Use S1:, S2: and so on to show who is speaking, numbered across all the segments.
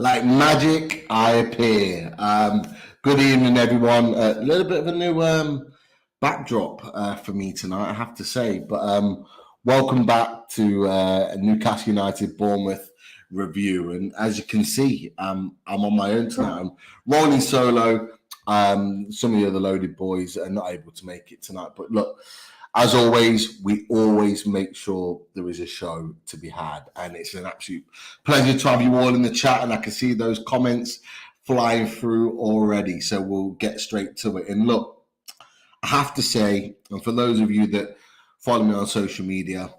S1: Like magic, I appear. Good evening, everyone. A little bit of a new backdrop for me tonight, I have to say. But welcome back to Newcastle United Bournemouth review. And as you can see, I'm on my own tonight. I'm rolling solo. Some of the other loaded boys are not able to make it tonight. But look, as always, we always make sure there is a show to be had. And it's an absolute pleasure to have you all in the chat. And I can see those comments flying through already. So we'll get straight to it. And look, I have to say, and for those of you that follow me on social media,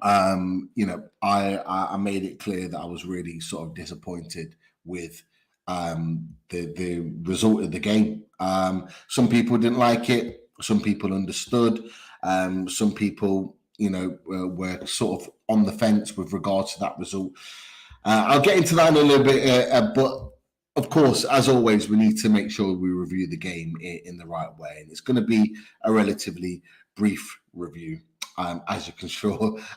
S1: I made it clear that I was really sort of disappointed with the result of the game. Some people didn't like it. Some people understood. Some people, were sort of on the fence with regards to that result. I'll get into that in a little bit, but of course, as always, we need to make sure we review the game in the right way. And it's going to be a relatively brief review, as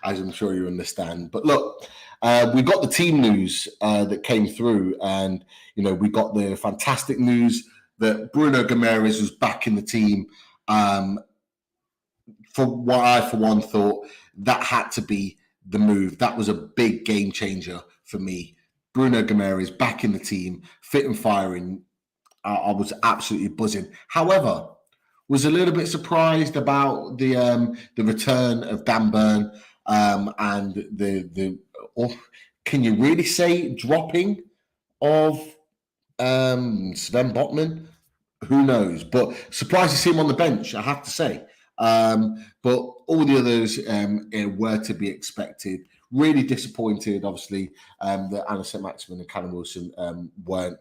S1: I'm sure you understand. But look, we got the team news that came through, and we got the fantastic news that Bruno Guimaraes was back in the team. For what I, for one, thought that had to be the move. That was a big game changer for me. Bruno Guimaraes back in the team, fit and firing. I was absolutely buzzing. However, was a little bit surprised about the return of Dan Burn and the can you really say dropping of Sven Botman? Who knows? But surprised to see him on the bench, I have to say. But all the others were to be expected. Really disappointed, obviously, that Anna St-Maximin and Callum Wilson weren't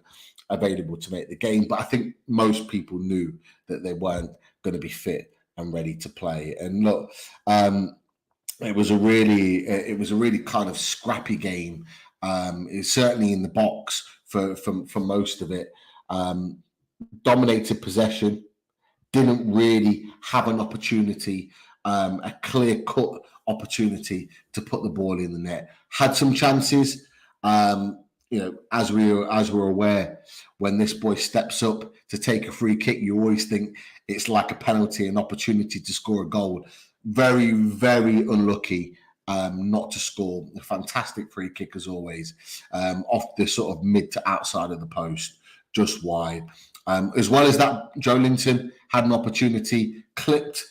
S1: available to make the game. But I think most people knew that they weren't going to be fit and ready to play. And look, it was a really kind of scrappy game. It's certainly in the box for most of it. Dominated possession, didn't really have an opportunity, a clear-cut opportunity to put the ball in the net. Had some chances, as we're aware, when this boy steps up to take a free kick, you always think it's like a penalty, an opportunity to score a goal. Very, very unlucky not to score. A fantastic free kick as always, off the sort of mid to outside of the post, just wide. As well as that, Joe Linton had an opportunity, clipped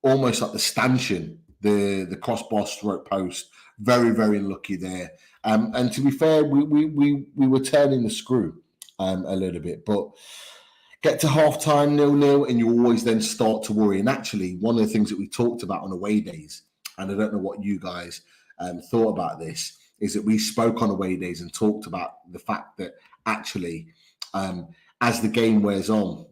S1: almost like the stanchion, the crossbar stroke post. Very, very lucky there. And to be fair, we were turning the screw a little bit, but get to half-time 0-0, and you always then start to worry. And actually, one of the things that we talked about on away days, and I don't know what you guys thought about this, is that we spoke on away days and talked about the fact that actually, as the game wears on,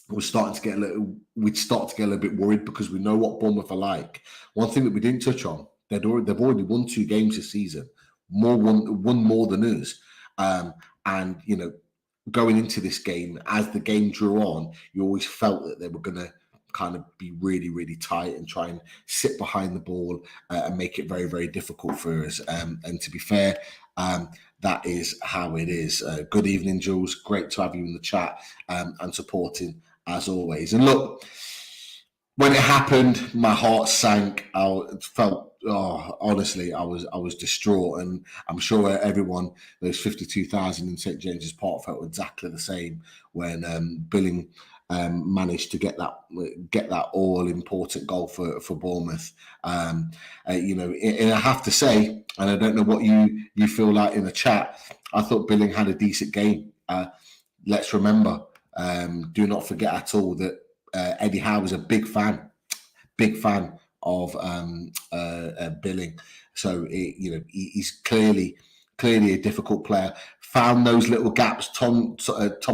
S1: we'd start to get a little bit worried because we know what Bournemouth are like. One thing that we didn't touch on, they've already won 2 games this season, won more than us. And going into this game, as the game drew on, you always felt that they were going to kind of be really, really tight and try and sit behind the ball and make it very, very difficult for us. And to be fair, that is how it is. Good evening, Jules. Great to have you in the chat and supporting as always. And look, when it happened, my heart sank. Honestly, I was distraught, and I'm sure everyone, those 52,000 in St James's Park, felt exactly the same when Billing managed to get that all important goal for Bournemouth. And I have to say, and I don't know what you feel like in the chat, I thought Billing had a decent game. Let's remember, do not forget at all that Eddie Howe was a big fan of Billing. So he's clearly a difficult player. Found those little gaps. Tom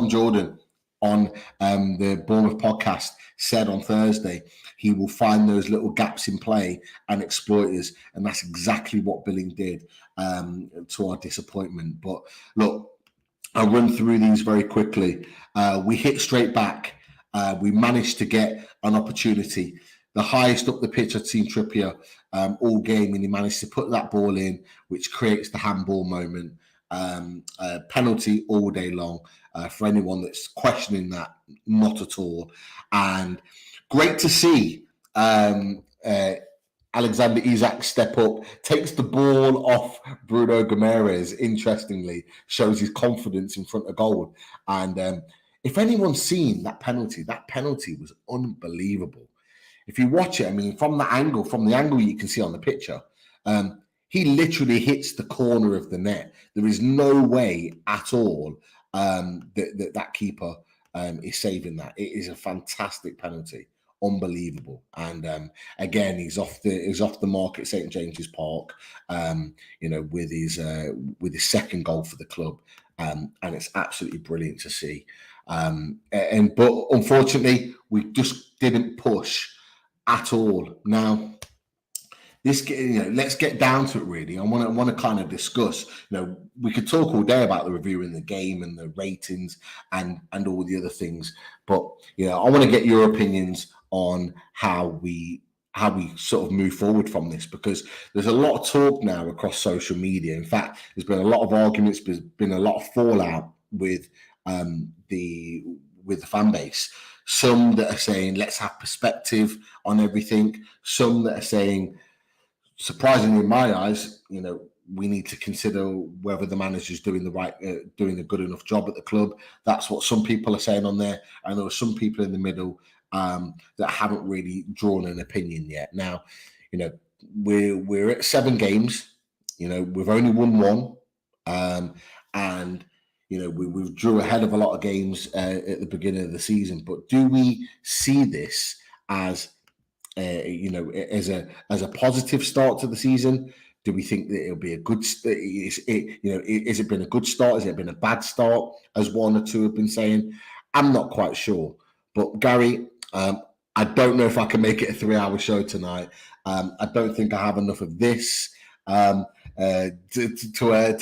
S1: Jordan on the Bournemouth podcast said on Thursday he will find those little gaps in play and exploit us, and that's exactly what Billing did, to our disappointment. But look, I'll run through these very quickly. We hit straight back. We managed to get an opportunity. The highest up the pitch I'd seen Trippier all game, and he managed to put that ball in, which creates the handball moment. Penalty all day long. For anyone that's questioning that, not at all. And great to see Alexander Isak step up, takes the ball off Bruno Guimaraes, interestingly, shows his confidence in front of goal. And if anyone's seen that penalty was unbelievable. If you watch it, I mean, from the angle you can see on the picture, he literally hits the corner of the net. There is no way at all that keeper is saving that. It is a fantastic penalty. Unbelievable. And again, he's off the mark at St James's Park, with his second goal for the club, and it's absolutely brilliant to see. But unfortunately, we just didn't push at all. Now, let's get down to it. Really, I want to kind of discuss. We could talk all day about the review in the game and the ratings and all the other things, but I want to get your opinions on how we sort of move forward from this, because there's a lot of talk now across social media. In fact, there's been a lot of arguments, there's been a lot of fallout with the fan base. Some that are saying let's have perspective on everything. Some that are saying, surprisingly in my eyes, we need to consider whether the manager's doing a good enough job at the club. That's what some people are saying on there, and there are some people in the middle that haven't really drawn an opinion yet. Now, we're at 7 games. We've only won 1, and we drew ahead of a lot of games at the beginning of the season. But do we see this as as a positive start to the season? Do we think that it'll be a good? Is it been a good start? Has it been a bad start, as one or two have been saying? I'm not quite sure. But Gary, I don't know if I can make it a 3-hour show tonight. I don't think I have enough of this to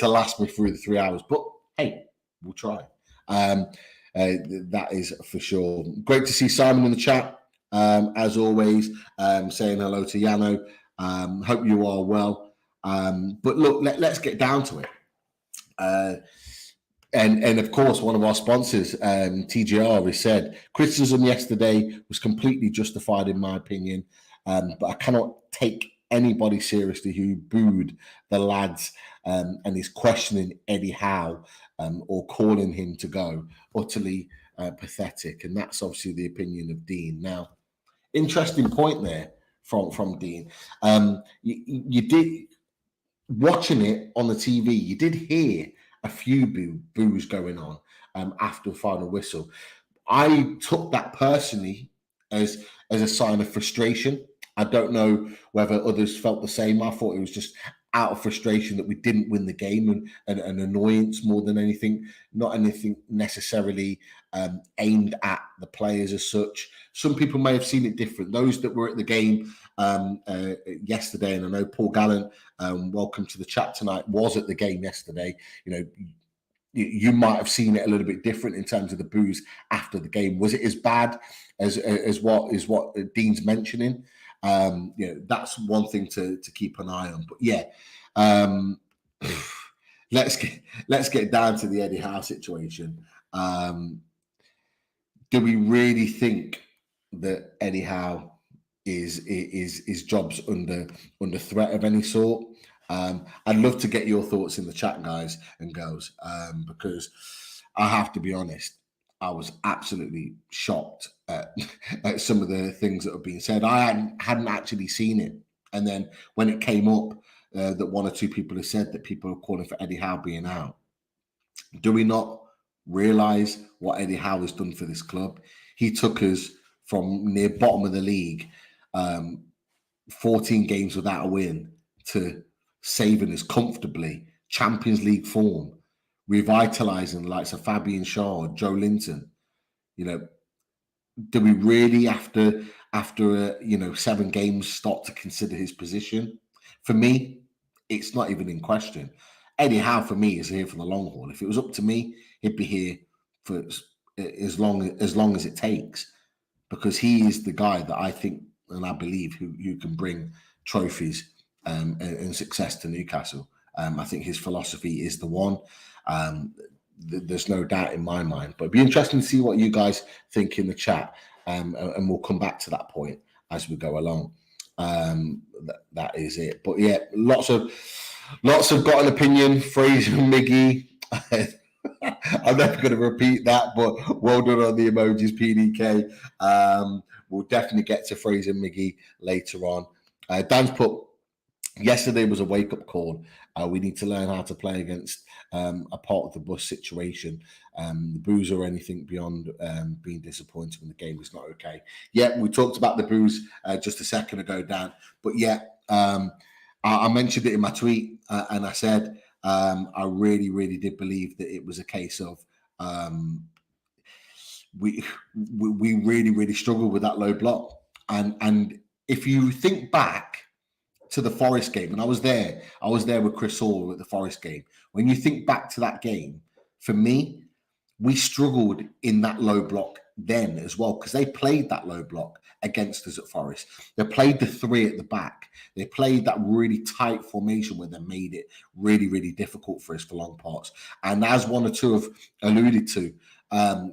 S1: last me through the 3 hours. But hey, we'll try. That is for sure. Great to see Simon in the chat, as always, saying hello to Yano. Hope you are well. But look, let's get down to it. And of course, one of our sponsors, TGR, has said criticism yesterday was completely justified, in my opinion. But I cannot take anybody seriously who booed the lads and is questioning Eddie Howe or calling him to go. Utterly pathetic. And that's obviously the opinion of Dean. Now, interesting point there from Dean. You did, watching it on the TV, you did hear a few boos going on after the final whistle. I took that personally as a sign of frustration. I don't know whether others felt the same. I thought it was just out of frustration that we didn't win the game and an annoyance more than anything, not anything necessarily aimed at the players as such. Some people may have seen it different. Those that were at the game yesterday, and I know Paul Gallant, welcome to the chat tonight, was at the game yesterday. You might have seen it a little bit different in terms of the boos after the game. Was it as bad as what Dean's mentioning? That's one thing to keep an eye on. But yeah, let's get down to the Eddie Howe situation. Do we really think that Eddie Howe is jobs under threat of any sort? I'd love to get your thoughts in the chat, guys and girls, because I have to be honest, I was absolutely shocked at some of the things that have been said. I hadn't actually seen it. And then when it came up that one or two people have said that people are calling for Eddie Howe being out, do we not realise what Eddie Howe has done for this club? He took us from near bottom of the league, 14 games without a win, to saving us comfortably, Champions League form, revitalising the likes of Fabian Schär, Joe Linton. Do we really, after 7 games, start to consider his position? For me, it's not even in question. Eddie Howe, for me, is here for the long haul. If it was up to me, he'd be here for as long as it takes, because he is the guy that I think and I believe who can bring trophies and success to Newcastle. I think his philosophy is the one. There's no doubt in my mind. But it'd be interesting to see what you guys think in the chat, and we'll come back to that point as we go along. That is it. But yeah, lots have got an opinion. Fraser and Miggy. I'm never going to repeat that, but well done on the emojis, PDK. We'll definitely get to Fraser and Miggy later on. Dan's put, yesterday was a wake-up call. We need to learn how to play against a part of the bus situation. The boos or anything beyond being disappointed when the game is not okay. Yeah, we talked about the boos just a second ago, Dan. But yeah, I mentioned it in my tweet, and I said I really, really did believe that it was a case of we really, really struggled with that low block. And if you think back to the Forest game, and I was there with Chris Hall at the Forest game. When you think back to that game, for me, we struggled in that low block then as well, because they played that low block against us at Forest. They played the three at the back. They played that really tight formation where they made it really, really difficult for us for long parts. And as one or two have alluded to,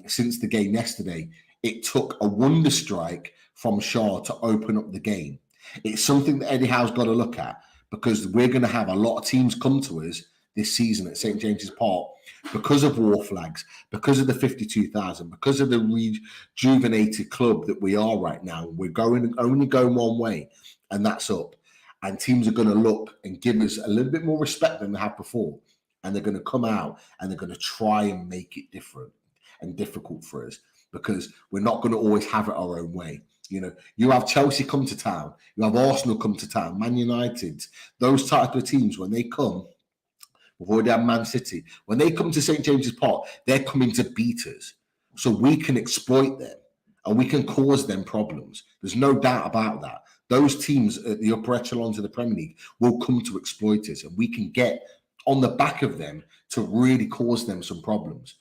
S1: since the game yesterday, it took a wonder strike from Shaw to open up the game. It's something that Eddie Howe's got to look at, because we're going to have a lot of teams come to us this season at St. James's Park because of war flags, because of the 52,000, because of the rejuvenated club that we are right now. We're only going one way, and that's up. And teams are going to look and give us a little bit more respect than they have before. And they're going to come out and they're going to try and make it different and difficult for us, because we're not going to always have it our own way. You know, you have Chelsea come to town, you have Arsenal come to town, Man United, those type of teams, when they come, we've already had Man City, when they come to St. James's Park, they're coming to beat us. So we can exploit them and we can cause them problems. There's no doubt about that. Those teams at the upper echelons of the Premier League will come to exploit us, and we can get on the back of them to really cause them some problems.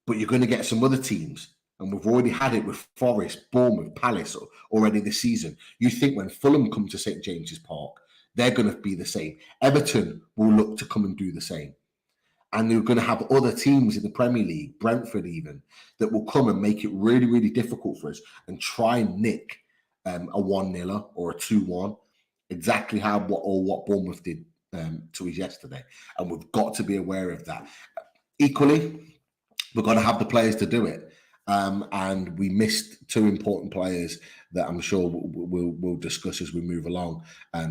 S1: But you're going to get some other teams, and we've already had it with Forest, Bournemouth, Palace already this season. You think when Fulham come to St. James's Park, they're going to be the same. Everton will look to come and do the same. And you're going to have other teams in the Premier League, Brentford even, that will come and make it really, really difficult for us and try and nick a 1-0 or a 2-1, exactly what Bournemouth did to us yesterday. And we've got to be aware of that. Equally, we've got to have the players to do it. And we missed two important players that I'm sure we'll discuss as we move along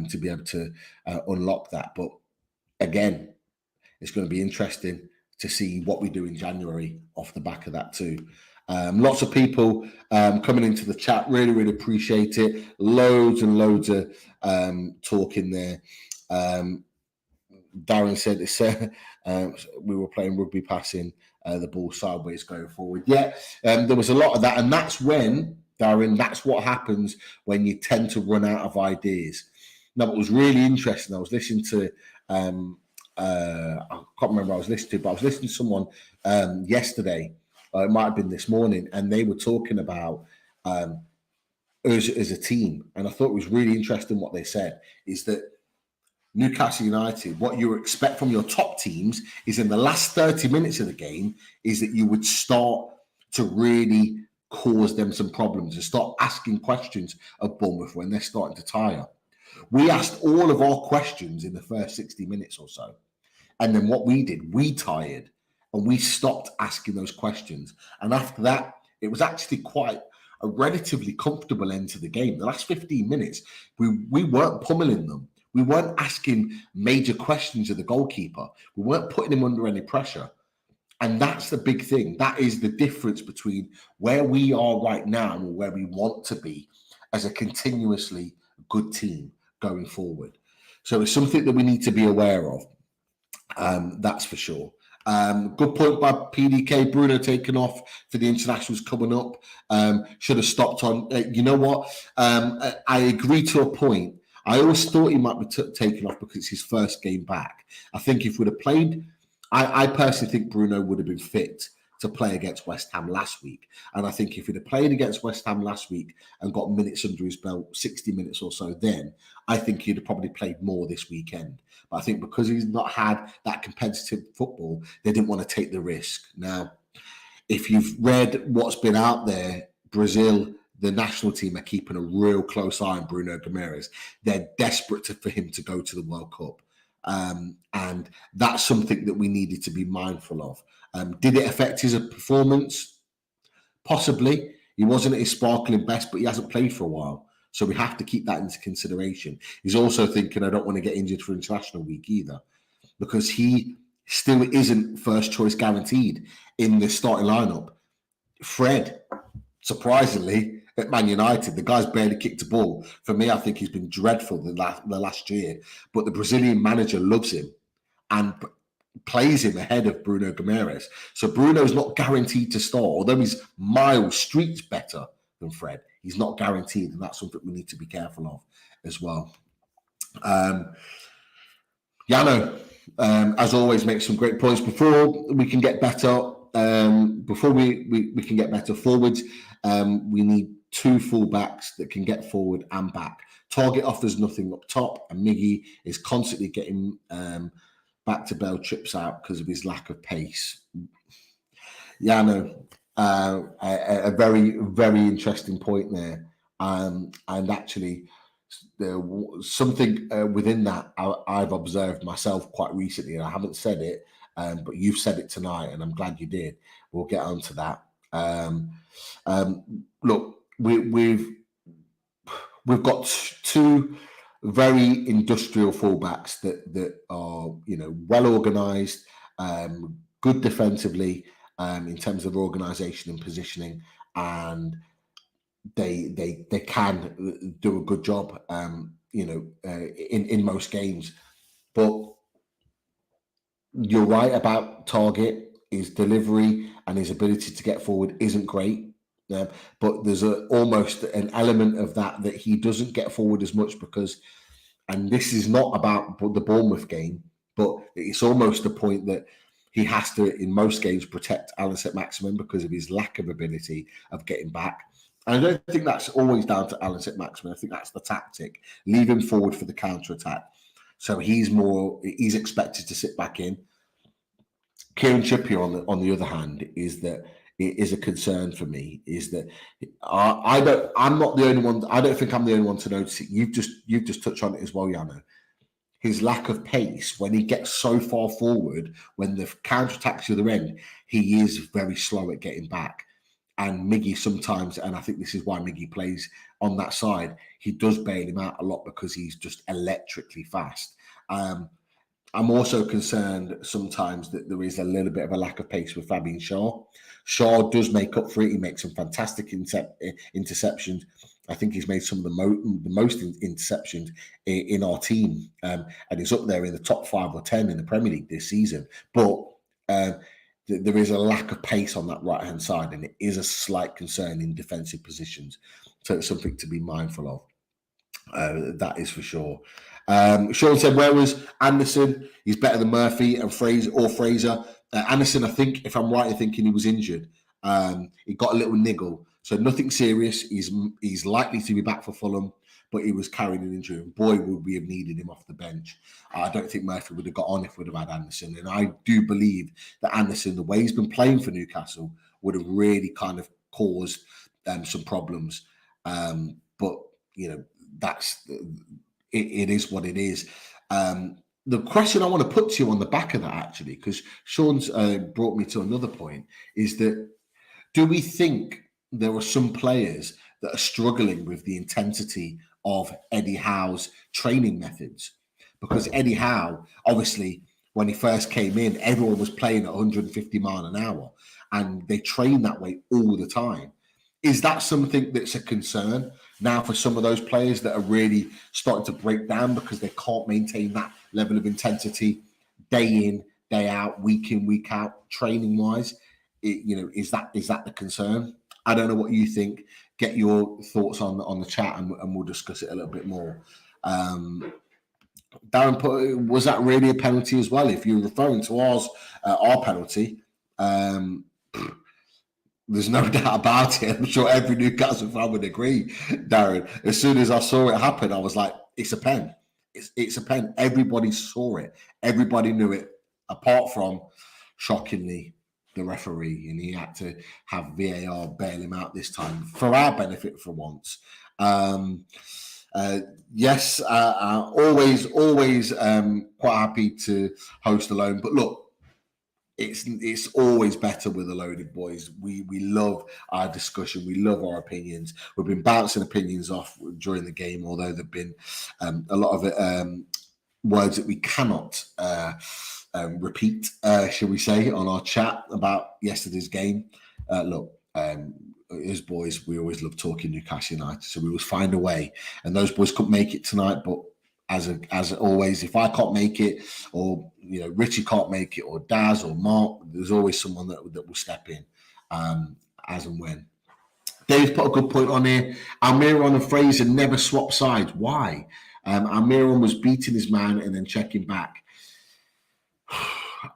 S1: to be able to unlock that. But again, it's going to be interesting to see what we do in January off the back of that too. Lots of people coming into the chat. Really, really appreciate it. Loads and loads of talk in there. Darren said we were playing rugby, passing the ball sideways going forward. Yeah, there was a lot of that. And that's when, Darren, that's what happens when you tend to run out of ideas. Now, what was really interesting, I was listening to, I can't remember who I was listening to, but I was listening to someone yesterday, it might have been this morning, and they were talking about us as a team. And I thought it was really interesting what they said, is that Newcastle United, what you expect from your top teams is in the last 30 minutes of the game is that you would start to really cause them some problems and start asking questions of Bournemouth when they're starting to tire. We asked all of our questions in the first 60 minutes or so. And then what we did, we tired and we stopped asking those questions. And after that, it was actually quite a relatively comfortable end to the game. The last 15 minutes, we weren't pummeling them. We weren't asking major questions of the goalkeeper. We weren't putting him under any pressure. And that's the big thing. That is the difference between where we are right now and where we want to be as a continuously good team going forward. So it's something that we need to be aware of. That's for sure. Good point by PDK. Bruno taken off for the internationals coming up. Should have stopped on. You know what? I agree to a point. I always thought he might be taken off because it's his first game back. I think if we'd have played, I personally think Bruno would have been fit to play against West Ham last week. And I think if he'd have played against West Ham last week and got minutes under his belt, 60 minutes or so, then I think he'd have probably played more this weekend. But I think because he's not had that competitive football, they didn't want to take the risk. Now, if you've read what's been out there, Brazil, the national team, are keeping a real close eye on Bruno Guimaraes. They're desperate for him to go to the World Cup. And that's something that we needed to be mindful of. Did it affect his performance? Possibly. He wasn't at his sparkling best, but he hasn't played for a while. So we have to keep that into consideration. He's also thinking, I don't want to get injured for international week either, because he still isn't first choice guaranteed in the starting lineup. Fred, surprisingly, at Man United, the guy's barely kicked a ball. For me, I think he's been dreadful the last year. But the Brazilian manager loves him and plays him ahead of Bruno Guimaraes. So Bruno's not guaranteed to start, although he's miles, streets better than Fred. He's not guaranteed, and that's something we need to be careful of as well. Yano, as always, makes some great points. Before we can get better, before we can get better forwards, we need two fullbacks that can get forward and back. Target offers nothing up top, and Miggy is constantly getting back to bail trips out because of his lack of pace. Yano, a very, very interesting point there. And actually, something within that I've observed myself quite recently, and I haven't said it, but you've said it tonight, and I'm glad you did. We'll get onto that. Look, we've got two very industrial fullbacks that are, you know, well organised, good defensively in terms of organisation and positioning, and they can do a good job, in most games. But you're right about Target. His delivery and his ability to get forward isn't great. But there's almost an element of that he doesn't get forward as much because, and this is not about the Bournemouth game, but it's almost the point that he has to, in most games, protect Alan Saint-Maximin because of his lack of ability of getting back. And I don't think that's always down to Alan Saint-Maximin. I think that's the tactic. Leave him forward for the counter-attack. So he's expected to sit back in. Kieran Trippier, on the other hand, is that it is a concern for me. Is that I'm not the only one. I don't think I'm the only one to notice it. You've just touched on it as well, Yano. His lack of pace when he gets so far forward, when the counter-attack's the other end, he is very slow at getting back. And Miggy sometimes, and I think this is why Miggy plays on that side, he does bail him out a lot because he's just electrically fast. I'm also concerned sometimes that there is a little bit of a lack of pace with Fabian Schär. Schär does make up for it. He makes some fantastic interceptions. I think he's made some of the most interceptions in our team, and he's up there in the top 5 or 10 in the Premier League this season. But there is a lack of pace on that right-hand side, and it is a slight concern in defensive positions. So it's something to be mindful of. That is for sure. Sean said, where was Anderson? He's better than Murphy and Fraser. Anderson, I think, if I'm right in thinking, he was injured. He got a little niggle. So nothing serious. He's likely to be back for Fulham, but he was carrying an injury. And boy, would we have needed him off the bench. I don't think Murphy would have got on if we'd have had Anderson. And I do believe that Anderson, the way he's been playing for Newcastle, would have really kind of caused some problems. But, you know, it is what it is. The question I want to put to you on the back of that, actually, because Sean's brought me to another point, is that do we think there are some players that are struggling with the intensity of Eddie Howe's training methods? Because Eddie Howe, obviously, when he first came in, everyone was playing at 150 miles an hour, and they train that way all the time. Is that something that's a concern now for some of those players that are really starting to break down because they can't maintain that level of intensity day in, day out, week in, week out, training wise? Is that the concern? I don't know what you think. Get your thoughts on the chat, and we'll discuss it a little bit more. Darren, was that really a penalty as well? If you're referring to our penalty, There's no doubt about it. I'm sure every Newcastle fan would agree, Darren. As soon as I saw it happen, I was like, it's a pen. It's a pen. Everybody saw it. Everybody knew it, apart from, shockingly, the referee. And he had to have VAR bail him out this time for our benefit for once. Yes, always quite happy to host alone. But look, it's always better with the loaded boys. We love our discussion. We love our opinions. We've been bouncing opinions off during the game, although there've been a lot of it, words that we cannot repeat, shall we say, on our chat about yesterday's game. Look, as boys, we always love talking Newcastle United, so we always find a way. And those boys couldn't make it tonight, but as always, if I can't make it, or Richie can't make it, or Daz or Mark, there's always someone that will step in, as and when. Dave's put a good point on here. Almiron and Fraser never swap sides. Why? Almiron was beating his man and then checking back.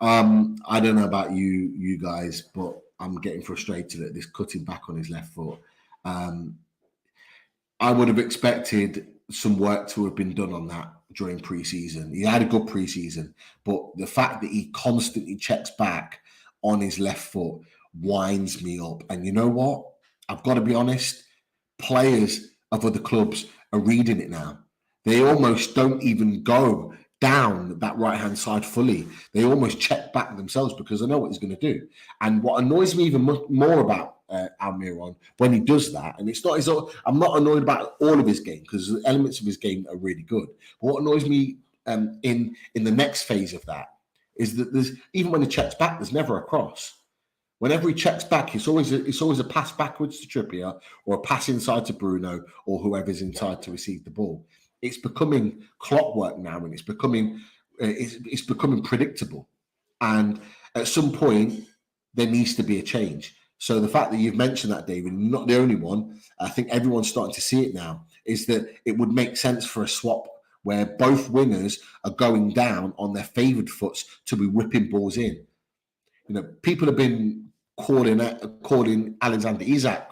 S1: I don't know about you guys, but I'm getting frustrated at this cutting back on his left foot. I would have expected some work to have been done on that during pre-season. He had a good pre-season, but the fact that he constantly checks back on his left foot winds me up. And you know what? I've got to be honest, players of other clubs are reading it now. They almost don't even go down that right-hand side fully. They almost check back themselves because they know what he's going to do. And what annoys me even more about Almiron when he does that, and it's not his. I'm not annoyed about all of his game because elements of his game are really good. But what annoys me in the next phase of that is that there's, even when he checks back, there's never a cross. Whenever he checks back, it's always a pass backwards to Trippier or a pass inside to Bruno or whoever's inside to receive the ball. It's becoming clockwork now, and it's becoming predictable. And at some point, there needs to be a change. So the fact that you've mentioned that, David, not the only one, I think everyone's starting to see it now, is that it would make sense for a swap where both wingers are going down on their favoured foots to be whipping balls in. People have been calling Alexander Isak,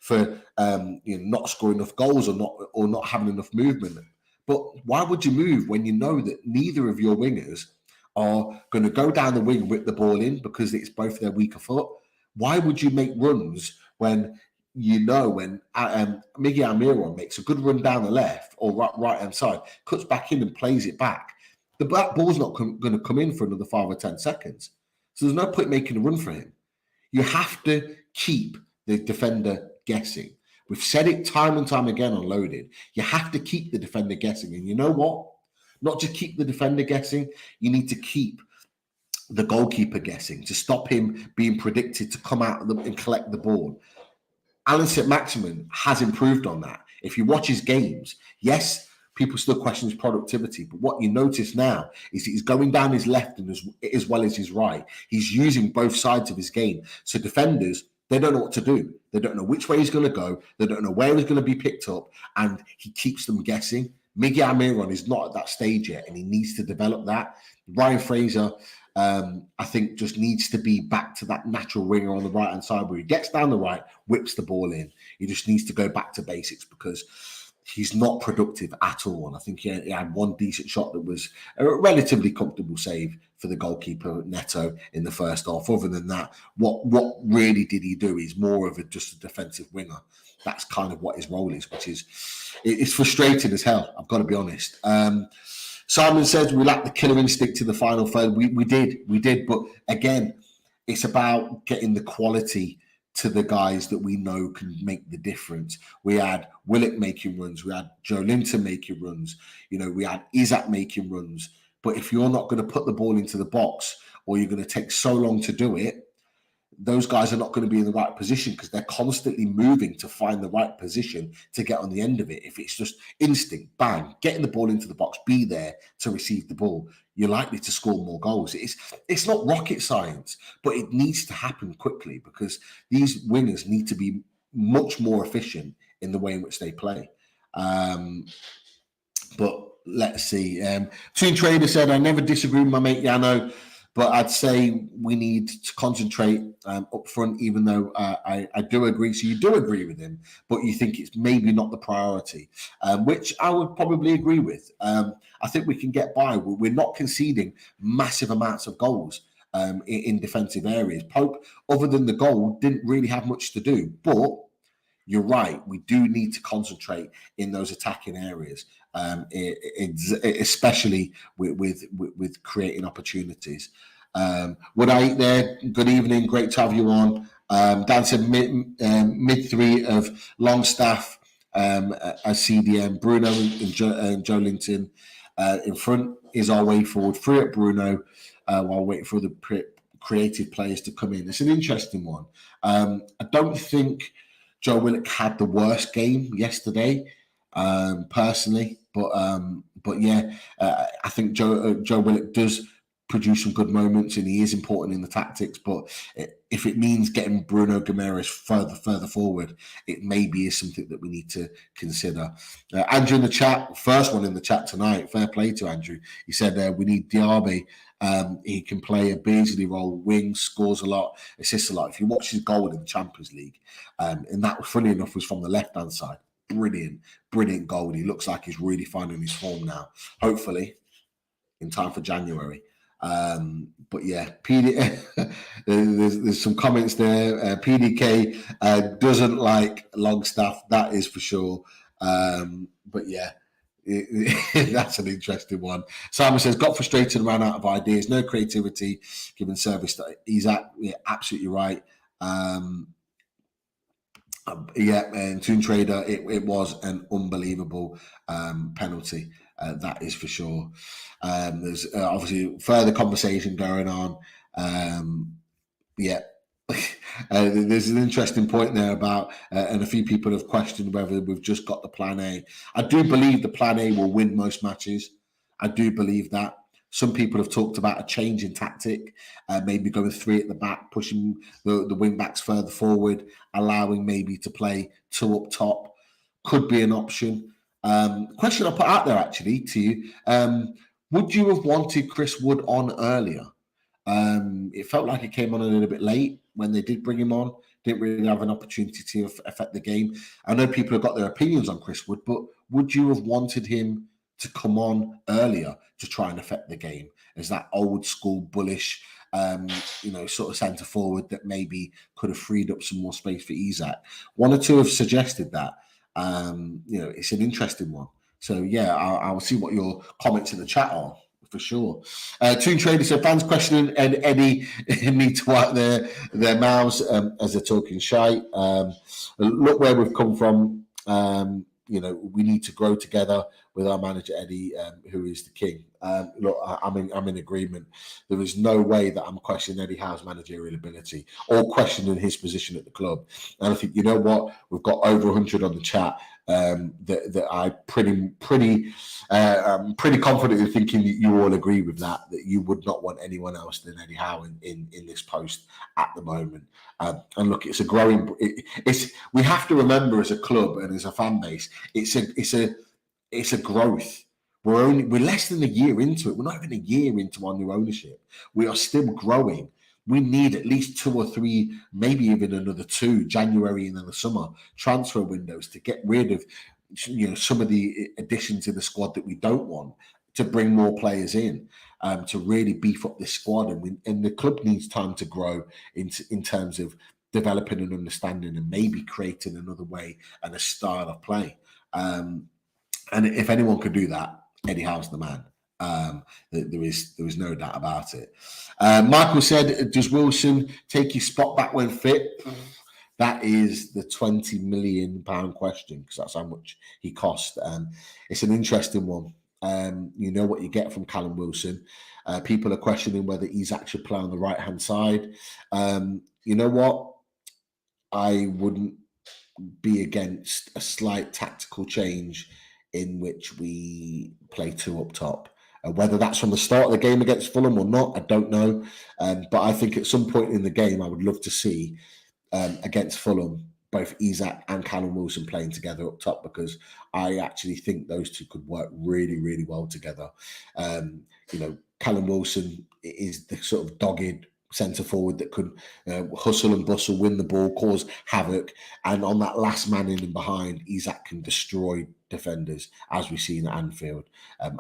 S1: for not scoring enough goals or not having enough movement. But why would you move when you know that neither of your wingers are going to go down the wing and whip the ball in because it's both their weaker foot? Why would you make runs when when Miguel Almiron makes a good run down the left or right-hand side, cuts back in and plays it back? The black ball's not going to come in for another 5 or 10 seconds. So there's no point making a run for him. You have to keep the defender guessing. We've said it time and time again on Loaded. You have to keep the defender guessing. And you know what? Not just keep the defender guessing, you need to keep the goalkeeper guessing to stop him being predicted to come out and collect the ball. Alan St-Maximin has improved on that. If you watch his games, yes, people still question his productivity, but what you notice now is he's going down his left and as well as his right. He's using both sides of his game. So defenders, they don't know what to do. They don't know which way he's going to go. They don't know where he's going to be picked up, and he keeps them guessing. Miguel Almiron is not at that stage yet, and he needs to develop that. Ryan Fraser, I think, just needs to be back to that natural winger on the right-hand side where he gets down the right, whips the ball in. He just needs to go back to basics because he's not productive at all. And I think he had one decent shot that was a relatively comfortable save for the goalkeeper, Neto, in the first half. Other than that, what really did he do? He's more of just a defensive winger. That's kind of what his role is, which is it's frustrating as hell, I've got to be honest. Simon says we lack the killer instinct to the final third. We did. But again, it's about getting the quality to the guys that we know can make the difference. We had Willock making runs. We had Joe Linton making runs. We had Isak making runs. But if you're not going to put the ball into the box, or you're going to take so long to do it, those guys are not going to be in the right position because they're constantly moving to find the right position to get on the end of it. If it's just instinct, bang, getting the ball into the box, be there to receive the ball, you're likely to score more goals. It's not rocket science, but it needs to happen quickly because these wingers need to be much more efficient in the way in which they play. But let's see. Twin Trader said, I never disagree with my mate Yano. But I'd say we need to concentrate up front, even though I do agree. So you do agree with him, but you think it's maybe not the priority, which I would probably agree with. I think we can get by. We're not conceding massive amounts of goals in defensive areas. Pope, other than the goal, didn't really have much to do. But you're right. We do need to concentrate in those attacking areas, especially with creating opportunities. Would I eat there? Good evening. Great to have you on. Dan said mid three of Longstaff as CDM, Bruno and Joe Linton in front is our way forward. Free at Bruno while waiting for the creative players to come in. It's an interesting one. I don't think Joe Willock had the worst game yesterday, personally, but yeah, I think Joe Willock does produce some good moments, and he is important in the tactics. But if it means getting Bruno Guimaraes further forward, it maybe is something that we need to consider. Andrew in the chat, first one in the chat tonight. Fair play to Andrew. He said we need Diaby. He can play a Beasley role, wing, scores a lot, assists a lot. If you watch his goal in the Champions League, and that, funny enough, was from the left-hand side. Brilliant goal. He looks like he's really finding his form now. Hopefully, in time for January. But yeah, there's some comments there. PDK doesn't like Longstaff, that is for sure. But yeah, that's an interesting one. Simon says, got frustrated and ran out of ideas. No creativity given service that he's at. Yeah, absolutely right. Yeah, and Toon Trader, it was an unbelievable penalty. That is for sure. There's obviously further conversation going on. Yeah. There's an interesting point there about, and a few people have questioned whether we've just got the plan A. I do believe the plan A will win most matches. I do believe that. Some people have talked about a change in tactic, maybe going three at the back, pushing the wing backs further forward, allowing maybe to play two up top. Could be an option. Question I put out there actually to you: would you have wanted Chris Wood on earlier? It felt like it came on a little bit late when they did bring him on. Didn't really have an opportunity to affect the game. I know people have got their opinions on Chris Wood, but would you have wanted him to come on earlier to try and affect the game as that old school bullish, sort of centre forward that maybe could have freed up some more space for Isak? One or two have suggested that. It's an interesting one. So yeah, I'll see what your comments in the chat are for sure. Toon Trader said fans questioning and Eddie need to wipe their mouths as they're talking shite. Look where we've come from. We need to grow together with our manager Eddie, who is the king. Look, I'm in agreement. There is no way that I'm questioning Eddie Howe's managerial ability or questioning his position at the club. And I think, you know what, we've got over 100 on the chat that I pretty confidently thinking that you all agree with that you would not want anyone else than Eddie Howe in this post at the moment. And look, it's a growing. We have to remember as a club and as a fan base, it's a growth. We're less than a year into it. We're not even a year into our new ownership. We are still growing. We need at least 2 or 3, maybe even another 2, January and then the summer transfer windows to get rid of, some of the additions in the squad that we don't want, to bring more players in, to really beef up this squad. And the club needs time to grow in terms of developing and understanding and maybe creating another way and a style of play. And if anyone could do that, Eddie Howe's the man. There is no doubt about it. Michael said, does Wilson take his spot back when fit? That is the £20 million question, because that's how much he cost. It's an interesting one. You know what you get from Callum Wilson. People are questioning whether he's actually playing on the right-hand side. You know what? I wouldn't be against a slight tactical change in which we play 2 up top. Whether that's from the start of the game against Fulham or not, I don't know. But I think at some point in the game, I would love to see against Fulham both Isak and Callum Wilson playing together up top, because I actually think those two could work really, really well together. Callum Wilson is the sort of dogged centre forward that could hustle and bustle, win the ball, cause havoc. And on that last man in and behind, Isak can destroy defenders, as we've seen at Anfield,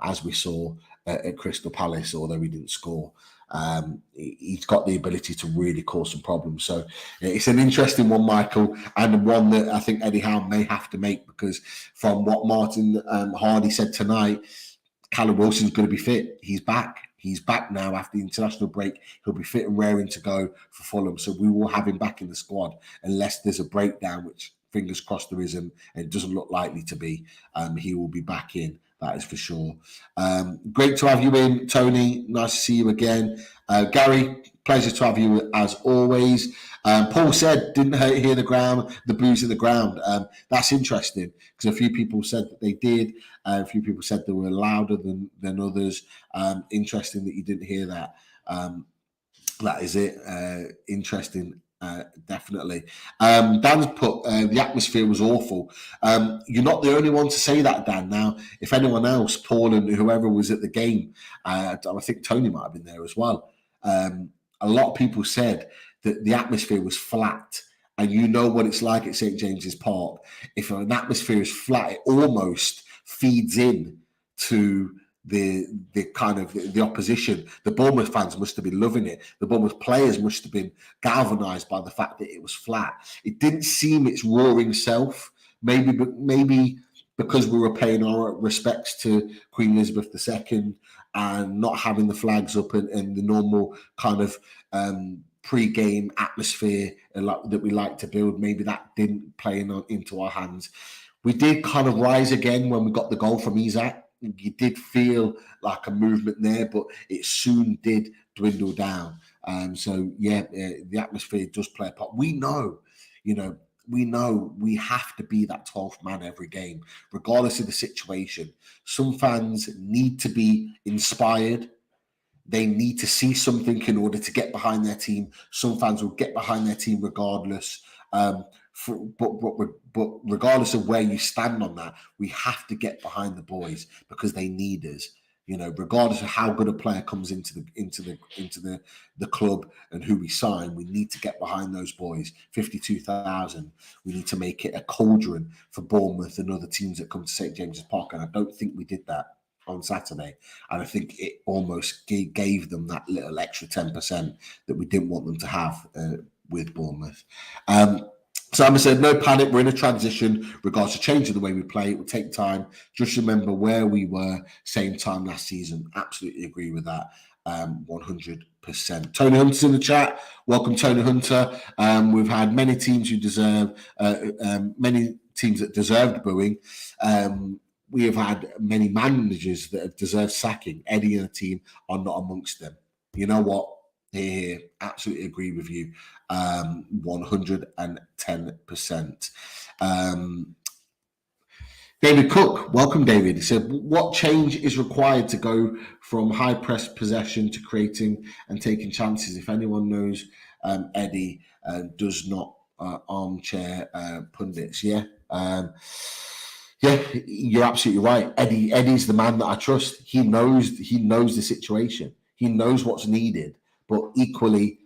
S1: as we saw at Crystal Palace, although he didn't score. He's got the ability to really cause some problems. So it's an interesting one, Michael, and one that I think Eddie Howe may have to make, because from what Martin Hardy said tonight, Callum Wilson's going to be fit. He's back. He's back now after the international break. He'll be fit and raring to go for Fulham. So we will have him back in the squad unless there's a breakdown, which fingers crossed there isn't, and it doesn't look likely to be. He will be back in. That is for sure. Great to have you in, Tony. Nice to see you again. Gary, pleasure to have you as always. Paul said, didn't hear the blues in the ground. That's interesting, because a few people said that they did. A few people said they were louder than others. Interesting that you didn't hear that. That is it. Interesting. Definitely. Dan's put the atmosphere was awful. You're not the only one to say that, Dan. Now, if anyone else, Paul and whoever was at the game, I think Tony might have been there as well. A lot of people said that the atmosphere was flat, and you know what it's like at St. James's Park. If an atmosphere is flat, it almost feeds in to the kind of the opposition. The Bournemouth fans must have been loving it. The Bournemouth players must have been galvanised by the fact that it was flat. It didn't seem its roaring self. Maybe because we were paying our respects to Queen Elizabeth II and not having the flags up and the normal kind of pre-game atmosphere that we like to build. Maybe that didn't play into our hands. We did kind of rise again when we got the goal from Isak. You did feel like a movement there, but it soon did dwindle down. The atmosphere does play a part. We know we have to be that 12th man every game, regardless of the situation. Some fans need to be inspired. They need to see something in order to get behind their team. Some fans will get behind their team regardless. But regardless of where you stand on that, we have to get behind the boys because they need us. Regardless of how good a player comes into the club and who we sign, we need to get behind those boys. 52,000. We need to make it a cauldron for Bournemouth and other teams that come to St. James's Park, and I don't think we did that on Saturday. And I think it almost gave them that little extra 10% that we didn't want them to have with Bournemouth. Simon said, no panic, we're in a transition regards to changing the way we play. It will take time. Just remember where we were same time last season. Absolutely agree with that. 100%. Tony Hunter's in the chat. Welcome, Tony Hunter. We've had many teams who deserve, many teams that deserved booing. We have had many managers that have deserved sacking. Eddie and the team are not amongst them. You know what? Here, absolutely agree with you. 110%. David Cook, welcome, David. He said, what change is required to go from high press possession to creating and taking chances? If anyone knows, Eddie does not armchair pundits. Yeah, you're absolutely right. Eddie's the man that I trust. He knows the situation. He knows what's needed. But equally,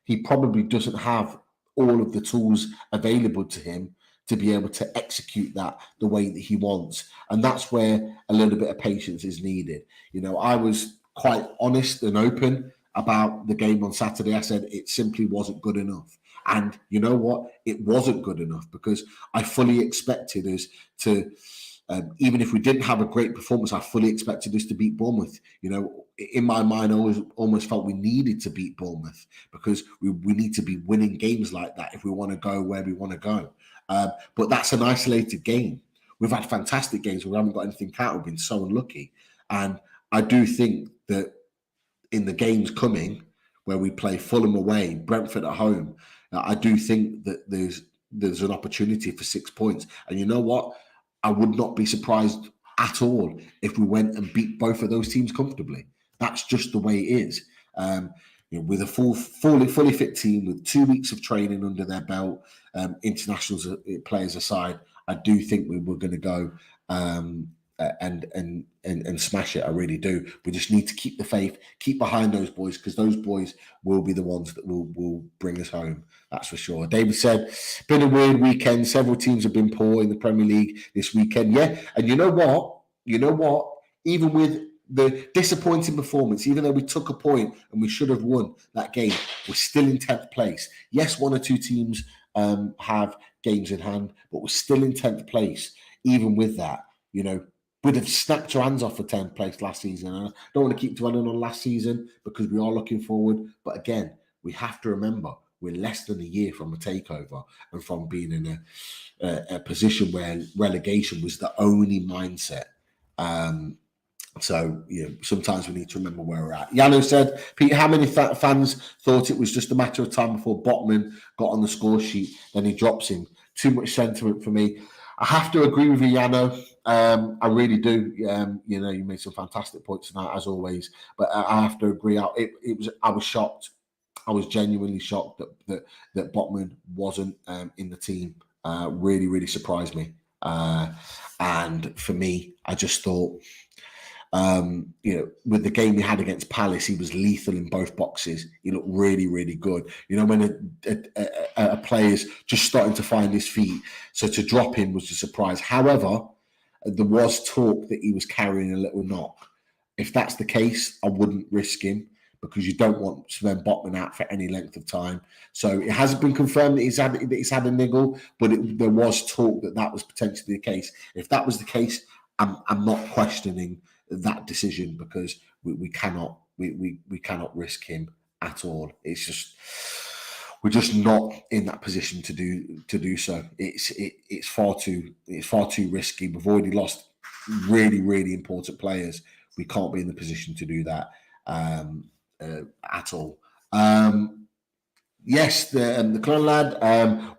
S1: he probably doesn't have all of the tools available to him to be able to execute that the way that he wants. And that's where a little bit of patience is needed. I was quite honest and open about the game on Saturday. I said it simply wasn't good enough. And you know what? It wasn't good enough because I fully expected us to, even if we didn't have a great performance, I fully expected us to beat Bournemouth. In my mind, I almost felt we needed to beat Bournemouth because we need to be winning games like that if we want to go where we want to go. But that's an isolated game. We've had fantastic games. We haven't got anything out. We've been so unlucky. And I do think that in the games coming, where we play Fulham away, Brentford at home, I do think that there's an opportunity for 6 points. And you know what? I would not be surprised at all if we went and beat both of those teams comfortably. That's just the way it is. With a fully fit team, with 2 weeks of training under their belt, international players aside, I do think we were going to go and smash it. I really do. We just need to keep the faith, keep behind those boys, because those boys will be the ones that will bring us home. That's for sure. David said, been a weird weekend. Several teams have been poor in the Premier League this weekend. Yeah, and you know what? Even with the disappointing performance, even though we took a point and we should have won that game, we're still in 10th place. Yes, one or two teams have games in hand, but we're still in 10th place. Even with that, we'd have snapped our hands off for 10th place last season. And I don't want to keep dwelling on last season because we are looking forward. But again, we have to remember we're less than a year from a takeover and from being in a position where relegation was the only mindset. So, sometimes we need to remember where we're at. Yano said, Pete, how many fans thought it was just a matter of time before Botman got on the score sheet, then he drops him? Too much sentiment for me. I have to agree with you, Yano. I really do. You made some fantastic points tonight, as always. But I have to agree. I was shocked. I was genuinely shocked that Botman wasn't in the team. Really, really surprised me. And for me, I just thought, with the game we had against Palace, he was lethal in both boxes. He looked really, really good. When a player's just starting to find his feet, so to drop him was a surprise. However, there was talk that he was carrying a little knock. If that's the case, I wouldn't risk him because you don't want Sven Botman out for any length of time. So it hasn't been confirmed that he's had a niggle, but there was talk that was potentially the case. If that was the case, I'm not questioning that decision because we cannot risk him at all. It's just we're just not in that position to do so. It's far too risky. We've already lost really, really important players. We can't be in the position to do that at all. Yes, the Clone Lad,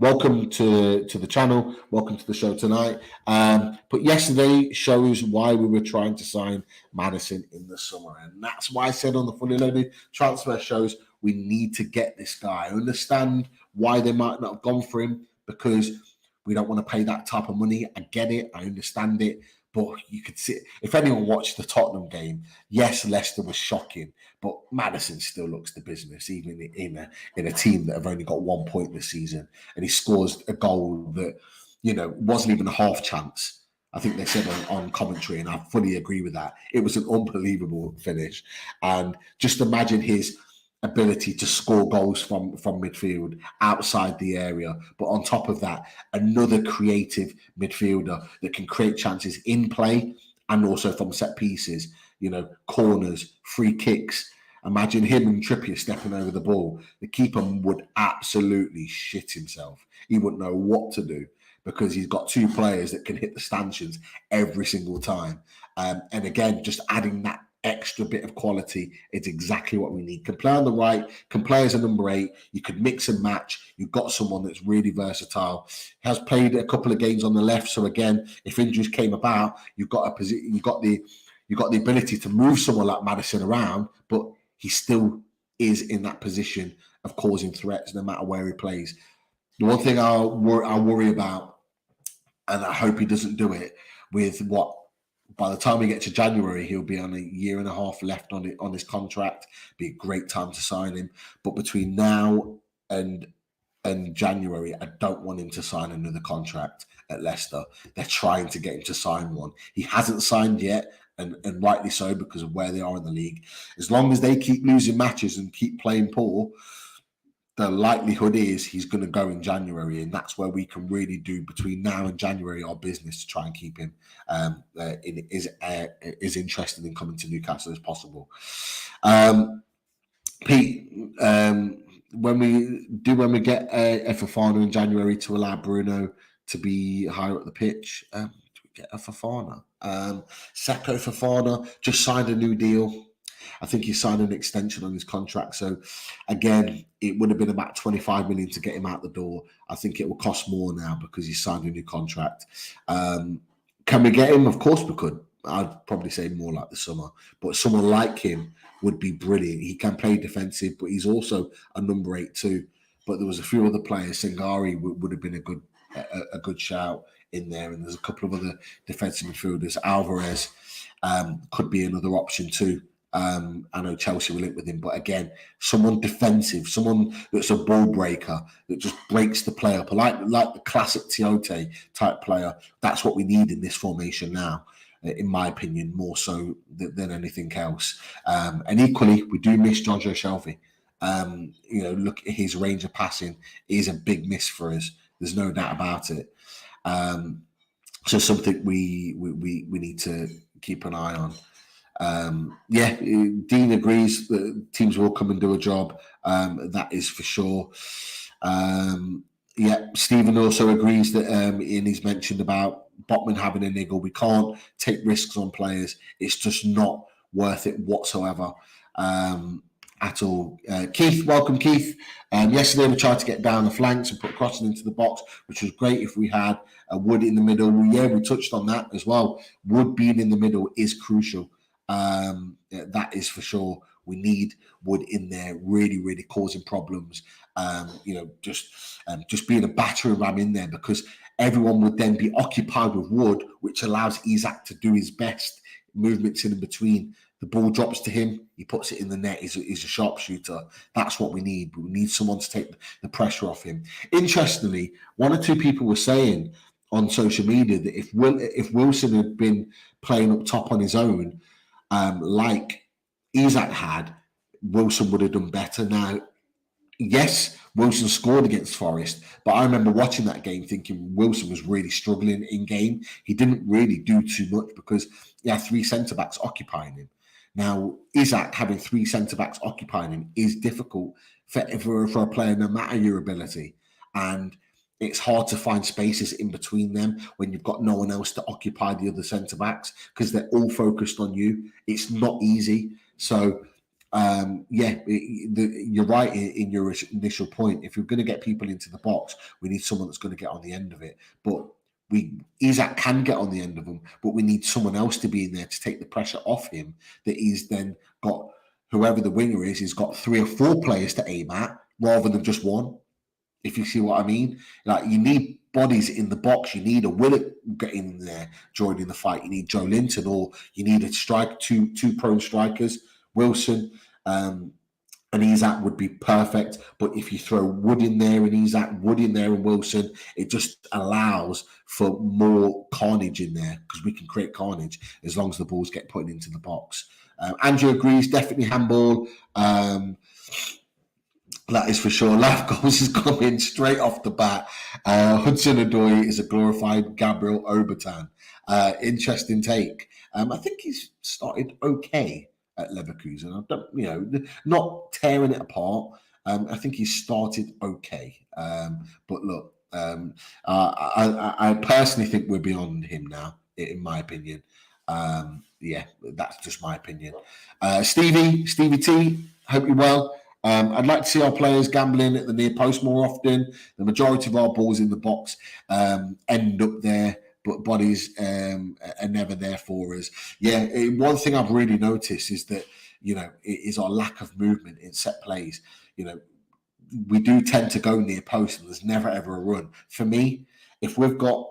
S1: welcome to the channel. Welcome to the show tonight. But yesterday shows why we were trying to sign Maddison in the summer. And that's why I said on the Fully Loaded transfer shows, we need to get this guy. I understand why they might not have gone for him because we don't want to pay that type of money. I get it. I understand it. But you could see, if anyone watched the Tottenham game, yes, Leicester was shocking, but Maddison still looks the business, even in a team that have only got 1 point this season. And he scores a goal that, wasn't even a half chance. I think they said on commentary, and I fully agree with that. It was an unbelievable finish. And just imagine his ability to score goals from midfield outside the area, but on top of that, another creative midfielder that can create chances in play and also from set pieces, corners, free kicks. Imagine him and Trippier stepping over the ball. The keeper would absolutely shit himself. He wouldn't know what to do because he's got two players that can hit the stanchions every single time. And again, just adding that extra bit of quality is exactly what we need. Can play on the right, can play as a number 8. You could mix and match. You've got someone that's really versatile. Has played a couple of games on the left. So again, if injuries came about, you've got the ability to move someone like Maddison around, but he still is in that position of causing threats no matter where he plays. The one thing I worry about, and I hope he doesn't do it, with what by the time we get to January, he'll be on a year and a half left on his contract. Be a great time to sign him. But between now and January, I don't want him to sign another contract at Leicester. They're trying to get him to sign one. He hasn't signed yet, and rightly so because of where they are in the league. As long as they keep losing matches and keep playing poor, the likelihood is he's going to go in January, and that's where we can really do between now and January our business to try and keep him is interested in coming to Newcastle as possible. Pete, when we get a Fofana in January to allow Bruno to be higher up the pitch, do we get a Fofana? Seko Fofana just signed a new deal. I think he signed an extension on his contract. So again, it would have been about 25 million to get him out the door. I think it will cost more now because he signed a new contract. Can we get him? Of course we could. I'd probably say more like the summer. But someone like him would be brilliant. He can play defensive, but he's also a number 8 too. But there was a few other players. Singari would have been a good shout in there, and there's a couple of other defensive midfielders. Alvarez could be another option too. I know Chelsea will link with him, but again, someone defensive, someone that's a ball breaker, that just breaks the play up, like the classic Tiote type player. That's what we need in this formation now, in my opinion, more so than anything else. And equally, we do miss Jonjo Shelvey. Look, his range of passing is a big miss for us. There's no doubt about it. So something we need to keep an eye on. Dean agrees that teams will come and do a job. That is for sure. Stephen also agrees that, and he's mentioned about Botman having a niggle. We can't take risks on players. It's just not worth it whatsoever. At all. Keith, welcome, Keith. Yesterday we tried to get down the flanks and put crossing into the box, which was great if we had Wood in the middle. Yeah, we touched on that as well. Wood being in the middle is crucial. That is for sure. We need Wood in there, really, really causing problems. Just being a battering ram in there, because everyone would then be occupied with Wood, which allows Isak to do his best movements in between. The ball drops to him, he puts it in the net. He's a sharpshooter. That's what we need. We need someone to take the pressure off him. Interestingly, one or two people were saying on social media that if Wilson had been playing up top on his own, like Isak had, Wilson would have done better. Now, yes, Wilson scored against Forest, but I remember watching that game thinking Wilson was really struggling in game. He didn't really do too much because he had three centre-backs occupying him. Now, Isak having three centre-backs occupying him is difficult for a player, no matter your ability. And it's hard to find spaces in between them when you've got no one else to occupy the other centre-backs because they're all focused on you. It's not easy. So, you're right in your initial point. If you're going to get people into the box, we need someone that's going to get on the end of it. But Isak can get on the end of them, but we need someone else to be in there to take the pressure off him. That he's then got, whoever the winger is, he's got 3 or 4 players to aim at rather than just one. If you see what I mean, like you need bodies in the box. You need a Willock getting in there, joining the fight. You need Joe Linton, or you need a strike, two prone strikers, Wilson. And Isak would be perfect. But if you throw Wood in there and Isak, Wood in there and Wilson, it just allows for more carnage in there because we can create carnage as long as the balls get put into the box. Andrew agrees, definitely handball. That is for sure. Life goals is coming straight off the bat. Hudson-Odoi is a glorified Gabriel Obertan. Interesting take. I think he's started okay at Leverkusen. I don't, not tearing it apart. I think he started okay. But look, I personally think we're beyond him now, in my opinion. That's just my opinion. Stevie T, hope you're well. I'd like to see our players gambling at the near post more often. The majority of our balls in the box end up there, but bodies are never there for us. Yeah, one thing I've really noticed is that, is our lack of movement in set plays. We do tend to go near post and there's never ever a run. For me, if we've got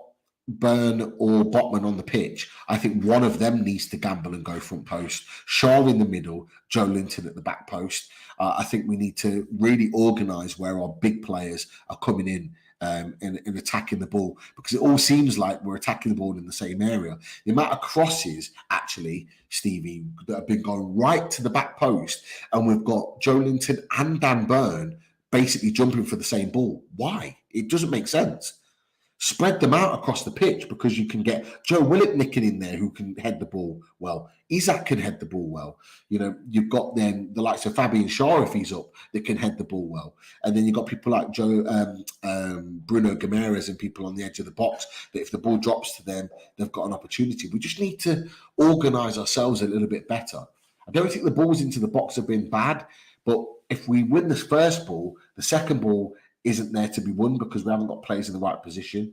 S1: Burn or Botman on the pitch, I think one of them needs to gamble and go front post. Shaw in the middle, Joe Linton at the back post. I think we need to really organise where our big players are coming in and attacking the ball, because it all seems like we're attacking the ball in the same area. The amount of crosses, actually, Stevie, that have been going right to the back post, and we've got Joe Linton and Dan Burn basically jumping for the same ball. Why? It doesn't make sense. Spread them out across the pitch, because you can get Joe Willock nicking in there who can head the ball well. Isak can head the ball well. You've got then the likes of Fabian Shaw, if he's up, that can head the ball well. And then you've got people like Bruno Guimaraes and people on the edge of the box that if the ball drops to them, they've got an opportunity. We just need to organise ourselves a little bit better. I don't think the balls into the box have been bad, but if we win this first ball, the second ball isn't there to be won because we haven't got players in the right position.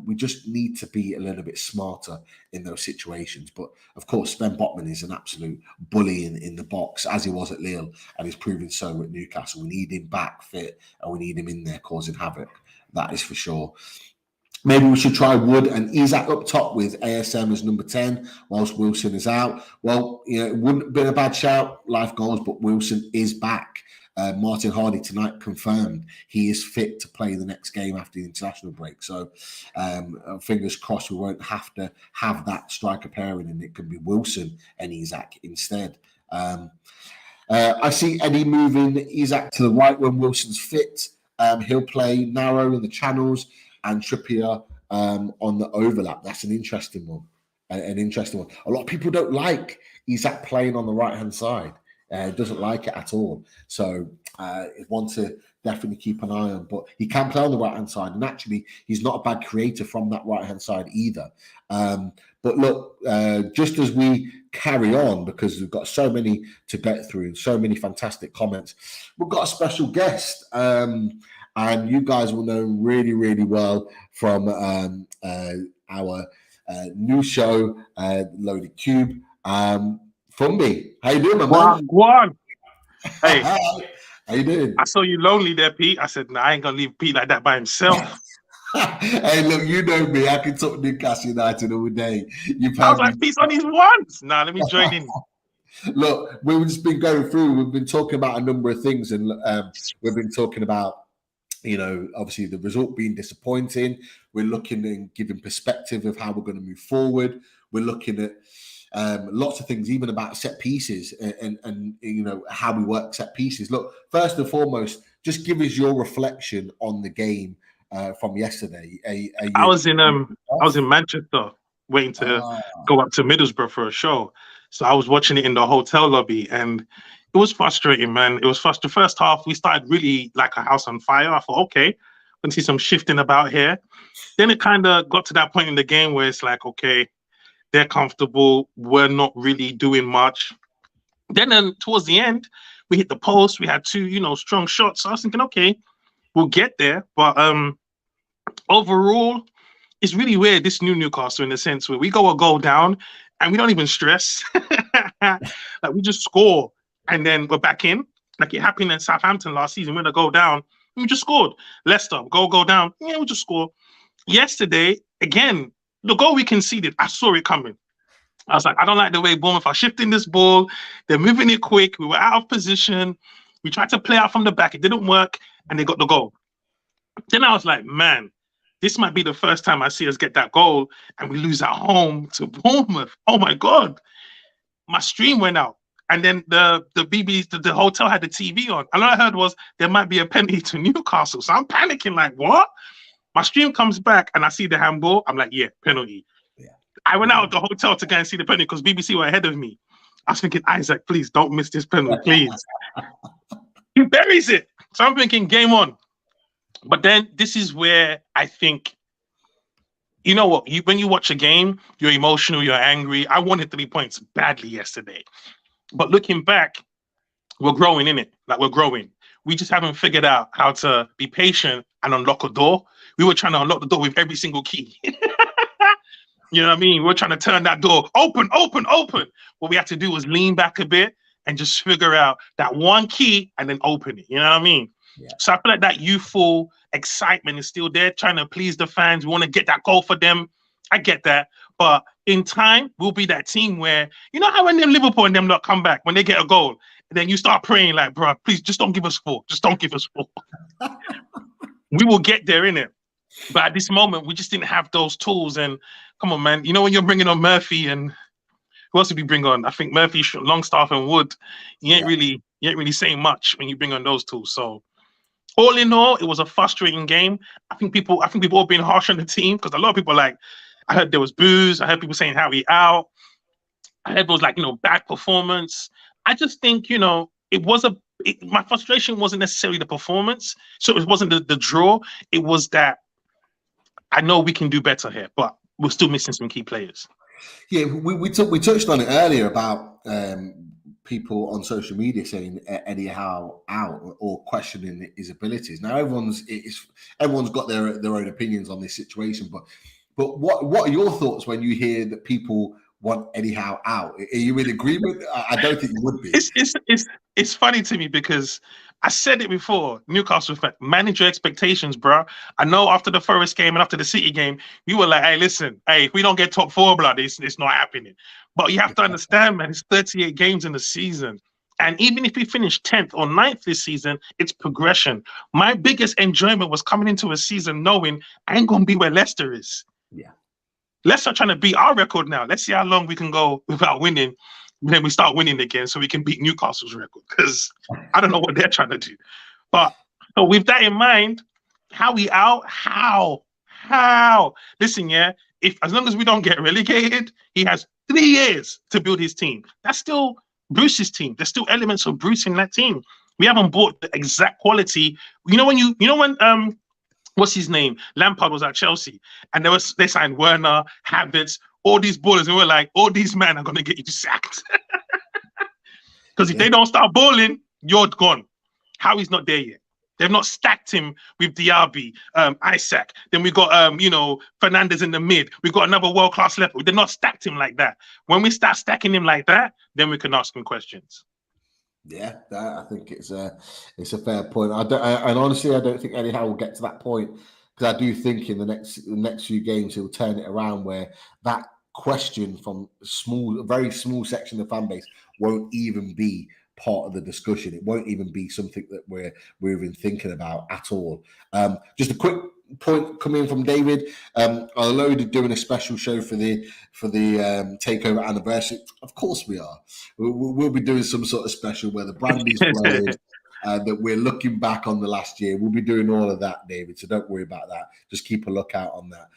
S1: We just need to be a little bit smarter in those situations. But of course, Sven Botman is an absolute bully in the box, as he was at Lille, and he's proving so at Newcastle. We need him back fit, and we need him in there causing havoc. That is for sure. Maybe we should try Wood and Isak up top with ASM as number 10 whilst Wilson is out. Well, it wouldn't have been a bad shout, life goals, but Wilson is back. Martin Hardy tonight confirmed he is fit to play the next game after the international break. So fingers crossed we won't have to have that striker pairing and it can be Wilson and Isak instead. I see Eddie moving Isak to the right when Wilson's fit. He'll play narrow in the channels and Trippier on the overlap. That's an interesting one. An interesting one. A lot of people don't like Isak playing on the right-hand side. Doesn't like it at all. So one to definitely keep an eye on. But he can play on the right-hand side. And actually, he's not a bad creator from that right-hand side either. But look, just as we carry on, because we've got so many to get through and so many fantastic comments, we've got a special guest. And you guys will know really, really well from our new show, Loaded Cube. Fumbi, how you doing, my man?
S2: Go on. Hey,
S1: how you doing?
S2: I saw you lonely there, Pete. I said, nah, I ain't gonna leave Pete like that by himself.
S1: Hey, look, you know me. I can talk Newcastle United all day.
S2: I was like, Pete's on his ones. Nah, let me join in.
S1: Look, we've just been going through. We've been talking about a number of things, and we've been talking about, obviously the result being disappointing. We're looking and giving perspective of how we're going to move forward. We're looking at lots of things, even about set pieces and how we work set pieces. Look, first and foremost, just give us your reflection on the game from yesterday.
S2: I was in Manchester waiting to go up to Middlesbrough for a show. So I was watching it in the hotel lobby and it was frustrating, man. It was frustrating. First half, we started really like a house on fire. I thought, okay, I can see some shifting about here. Then it kind of got to that point in the game where it's like, okay, they're comfortable. We're not really doing much. Then towards the end, we hit the post. We had two, strong shots. So I was thinking, okay, we'll get there. But overall, it's really weird, this new Newcastle, in the sense where we go a goal down and we don't even stress. Like we just score and then we're back in. Like it happened in Southampton last season. We're going to go down. And we just scored. Leicester, go down. Yeah, we just score. Yesterday, again, the goal we conceded, I saw it coming. I was like, I don't like the way Bournemouth are shifting this ball. They're moving it quick. We were out of position. We tried to play out from the back. It didn't work, and they got the goal. Then I was like, man, this might be the first time I see us get that goal, and we lose at home to Bournemouth. Oh, my God. My stream went out. And then the BBC, the hotel had the TV on. And all I heard was there might be a penalty to Newcastle. So I'm panicking like, what? My stream comes back and I see the handball. I'm like, yeah, penalty. Yeah. I went out of the hotel to go and see the penalty because BBC were ahead of me. I was thinking, Isaac, please don't miss this penalty, please. He buries it. So I'm thinking, game on. But then this is where I think, you know what? When you watch a game, you're emotional, you're angry. I wanted 3 points badly yesterday. But looking back, we're growing in it. Like we're growing. We just haven't figured out how to be patient and unlock a door. We were trying to unlock the door with every single key. You know what I mean? We're trying to turn that door open. What we had to do was lean back a bit and just figure out that one key and then open it. You know what I mean? Yeah. So I feel like that youthful excitement is still there, trying to please the fans. We want to get that goal for them. I get that. But in time, we'll be that team where, you know how when them Liverpool and them lot come back, when they get a goal, and then you start praying like, bro, please just don't give us 4. Just don't give us 4. We will get there, innit? But at this moment, we just didn't have those tools. And come on, man. You know when you're bringing on Murphy and who else did we bring on? I think Murphy, Longstaff, and Wood. You ain't really saying much when you bring on those tools. So all in all, it was a frustrating game. I think people all being harsh on the team because a lot of people like. I heard there was boos. I heard people saying Howie out. I heard it was like bad performance. I just think my frustration wasn't necessarily the performance. So it wasn't the draw. It was that I know we can do better here, but we're still missing some key players.
S1: Yeah, we touched on it earlier about people on social media saying Eddie Howe out or questioning his abilities. Now everyone's got their own opinions on this situation, but what are your thoughts when you hear that people want Eddie Howe out. Are you in agreement? I don't think you would be.
S2: It's funny to me because I said it before. Newcastle manager expectations, bro. I know after the Forest game and after the City game, we were like, "Hey, listen, hey, if we don't get top 4, blood, it's not happening." But you have to understand, man, it's 38 games in the season. And even if we finish 10th or 9th this season, it's progression. My biggest enjoyment was coming into a season knowing I ain't going to be where Leicester is.
S1: Yeah.
S2: Leicester trying to beat our record now. Let's see how long we can go without winning. Then we start winning again so we can beat Newcastle's record, because I don't know what they're trying to do. But so with that in mind, how we out? How? Listen, yeah, if as long as we don't get relegated, he has 3 years to build his team. That's still Bruce's team. There's still elements of Bruce in that team. We haven't bought the exact quality. When what's his name? Lampard was at Chelsea, and they signed Werner, Havertz, all these ballers, and we're like, all these men are gonna get you sacked. Because if they don't start balling, you're gone. Howie's not there yet. They've not stacked him with Diaby, Isaac. Then we got Fernandes in the mid. We got another world-class left. They've not stacked him like that. When we start stacking him like that, then we can ask him questions.
S1: Yeah, I think it's a fair point. And honestly, I don't think Eddie Howe will get to that point, because I do think in the next few games he'll turn it around where that question from a very small section of the fan base won't even be part of the discussion. It won't even be something that we're even thinking about at all. Just a quick point coming in from David. Are Loaded doing a special show for the takeover anniversary? Of course we are. We'll be doing some sort of special where the brand is flowing, that we're looking back on the last year. We'll be doing all of that, David, so don't worry about that. Just keep a lookout on that.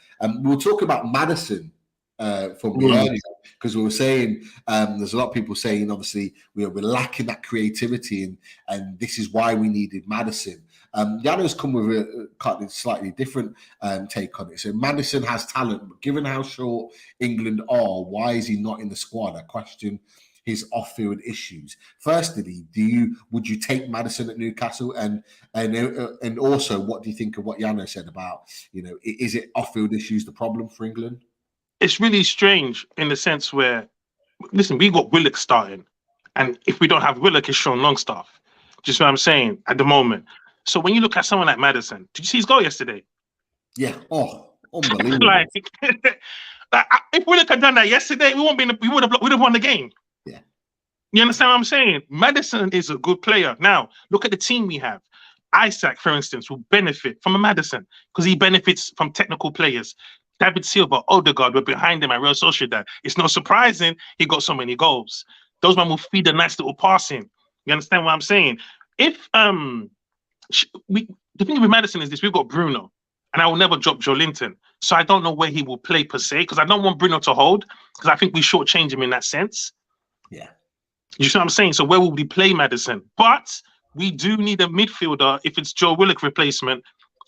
S1: We'll talk about Maddison from the earlier, because we were saying there's a lot of people saying obviously we're lacking that creativity, and this is why we needed Maddison. Yano's come with a slightly different take on it. So Maddison has talent, but given how short England are, why is he not in the squad? I question his off-field issues. Firstly, would you take Maddison at Newcastle, and also what do you think of what Yano said about, is it off-field issues the problem for England?
S2: It's really strange in the sense where, listen, we got Willock starting, and if we don't have Willock, it's Sean Longstaff. Just what I'm saying at the moment. So when you look at someone like Maddison, did you see his goal yesterday?
S1: Yeah. Oh, unbelievable.
S2: If Willock had done that yesterday, we would have won the game.
S1: Yeah.
S2: You understand what I'm saying? Maddison is a good player. Now, look at the team we have. Isaac, for instance, will benefit from a Maddison because he benefits from technical players. David Silva, Odegaard were behind him at Real Sociedad. It's not surprising he got so many goals. Those men will feed a nice little passing. You understand what I'm saying? If the thing with Maddison is this: we've got Bruno, and I will never drop Joe Linton. So I don't know where he will play per se, because I don't want Bruno to hold, because I think we shortchange him in that sense.
S1: Yeah.
S2: You see what I'm saying? So where will we play Maddison? But we do need a midfielder. If it's Joe Willock replacement,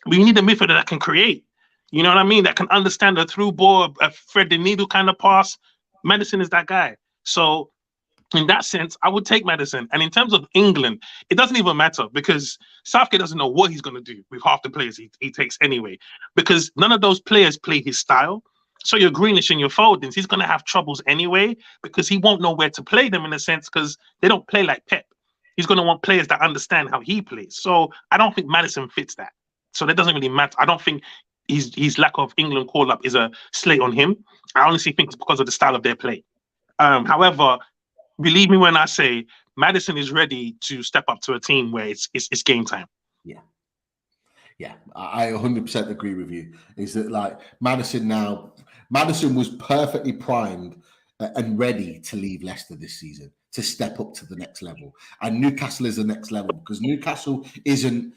S2: we need a midfielder that can create. You know what I mean? That can understand a through ball, a thread the needle kind of pass. Maddison is that guy. So in that sense, I would take Maddison. And in terms of England, it doesn't even matter, because Southgate doesn't know what he's going to do with half the players he takes anyway, because none of those players play his style. So your Greenish and your Foldings, he's going to have troubles anyway, because he won't know where to play them in a sense, because they don't play like Pep. He's going to want players that understand how he plays. So I don't think Maddison fits that. So that doesn't really matter. I don't think his lack of England call-up is a slate on him. I honestly think it's because of the style of their play. However, believe me when I say Maddison is ready to step up to a team where it's game time.
S1: Yeah, I 100% agree with you. Is that like Maddison was perfectly primed and ready to leave Leicester this season, to step up to the next level. And Newcastle is the next level, because Newcastle isn't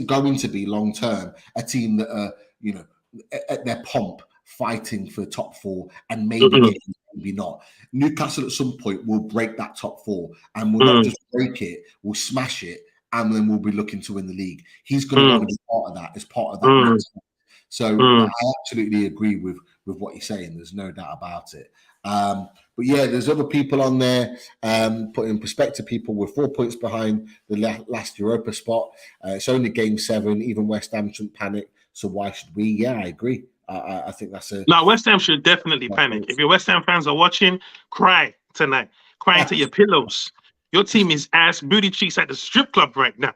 S1: going to be long term a team that are, at their pomp fighting for top 4 and maybe not. Newcastle at some point will break that top 4, and will not just break it, we'll smash it, and then we'll be looking to win the league. He's going to want to be part of that, as part of that. So I absolutely agree with what you're saying. There's no doubt about it. But yeah, there's other people on there. Put in perspective, people were 4 points behind the last Europa spot. It's only game 7. Even West Ham shouldn't panic. So why should we? Yeah, I agree. I think that's a.
S2: Now, West Ham should definitely panic. If your West Ham fans are watching, cry tonight. Cry into your pillows. Your team is ass booty cheeks at the strip club right now.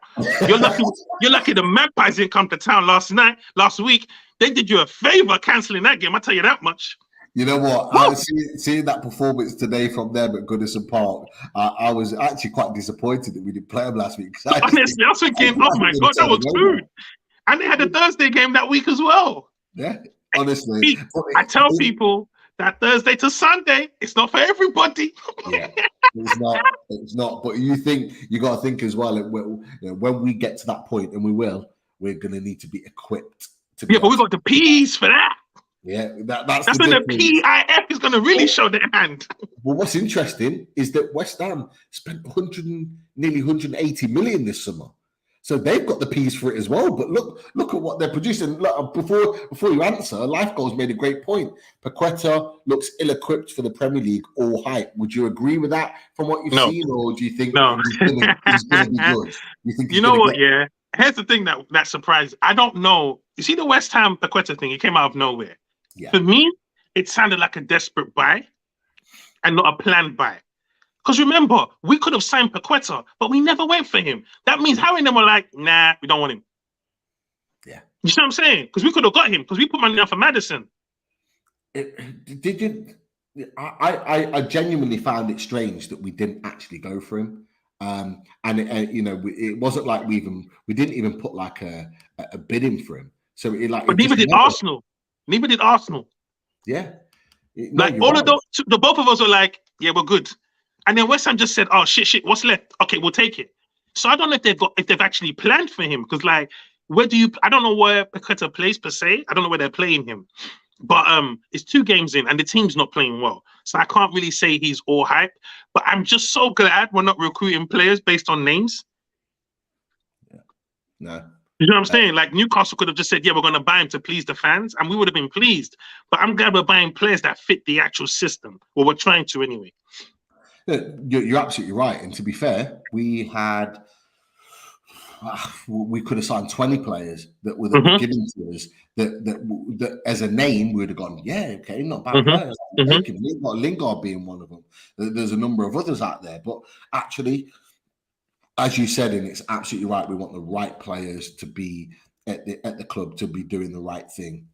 S2: You're lucky. You're lucky the Magpies didn't come to town last week. They did you a favor cancelling that game. I tell you that much.
S1: You know what? Seeing that performance today from them at Goodison Park, I was actually quite disappointed that we didn't play them last week.
S2: Honestly, I was thinking, oh my God, that was food. And they had a Thursday game that week as well.
S1: Yeah, honestly.
S2: I tell people that Thursday to Sunday, it's not for everybody.
S1: Yeah, it's not. But you got to think as well. When we get to that point, and we will, we're going to need to be equipped.
S2: But we got the P's for that.
S1: Yeah, that's
S2: when the PIF is going to really show their hand.
S1: Well, what's interesting is that West Ham spent nearly 180 million this summer, so they've got the P's for it as well. But look at what they're producing. Look, before you answer, Life Goals made a great point. Paqueta looks ill-equipped for the Premier League. All hype. Would you agree with that from what you've seen, or do you think he's going to be good?
S2: You know what? Yeah. Here's the thing that surprised. I don't know. You see the West Ham Paqueta thing? It came out of nowhere. Yeah. For me, it sounded like a desperate buy and not a planned buy. Because remember, we could have signed Paqueta, but we never went for him. That means Harry and them were like, nah, we don't want him.
S1: Yeah.
S2: You see what I'm saying? Because we could have got him, because we put money down for Maddison.
S1: I genuinely found it strange that we didn't actually go for him. It wasn't like we didn't even put like a bid in for him. So
S2: but neither did Arsenal. Neither did Arsenal.
S1: Yeah.
S2: Of those, the both of us were like, yeah, we're good. And then West Ham just said, oh, shit, what's left? Okay, we'll take it. So I don't know if they've actually planned for him. Because I don't know where Paqueta plays per se. I don't know where they're playing him. But it's 2 games in and the team's not playing well. So I can't really say he's all hype. But I'm just so glad we're not recruiting players based on names.
S1: Yeah. No.
S2: You know what I'm saying? Like Newcastle could have just said, yeah, we're going to buy him to please the fans. And we would have been pleased. But I'm glad we're buying players that fit the actual system. Well, we're trying to anyway.
S1: You're absolutely right. And to be fair, we could have signed 20 players that were given to us that as a name, we would have gone, yeah, okay, not bad players. Lingard being one of them. There's a number of others out there. But actually, as you said, and it's absolutely right, we want the right players to be at the club, to be doing the right thing.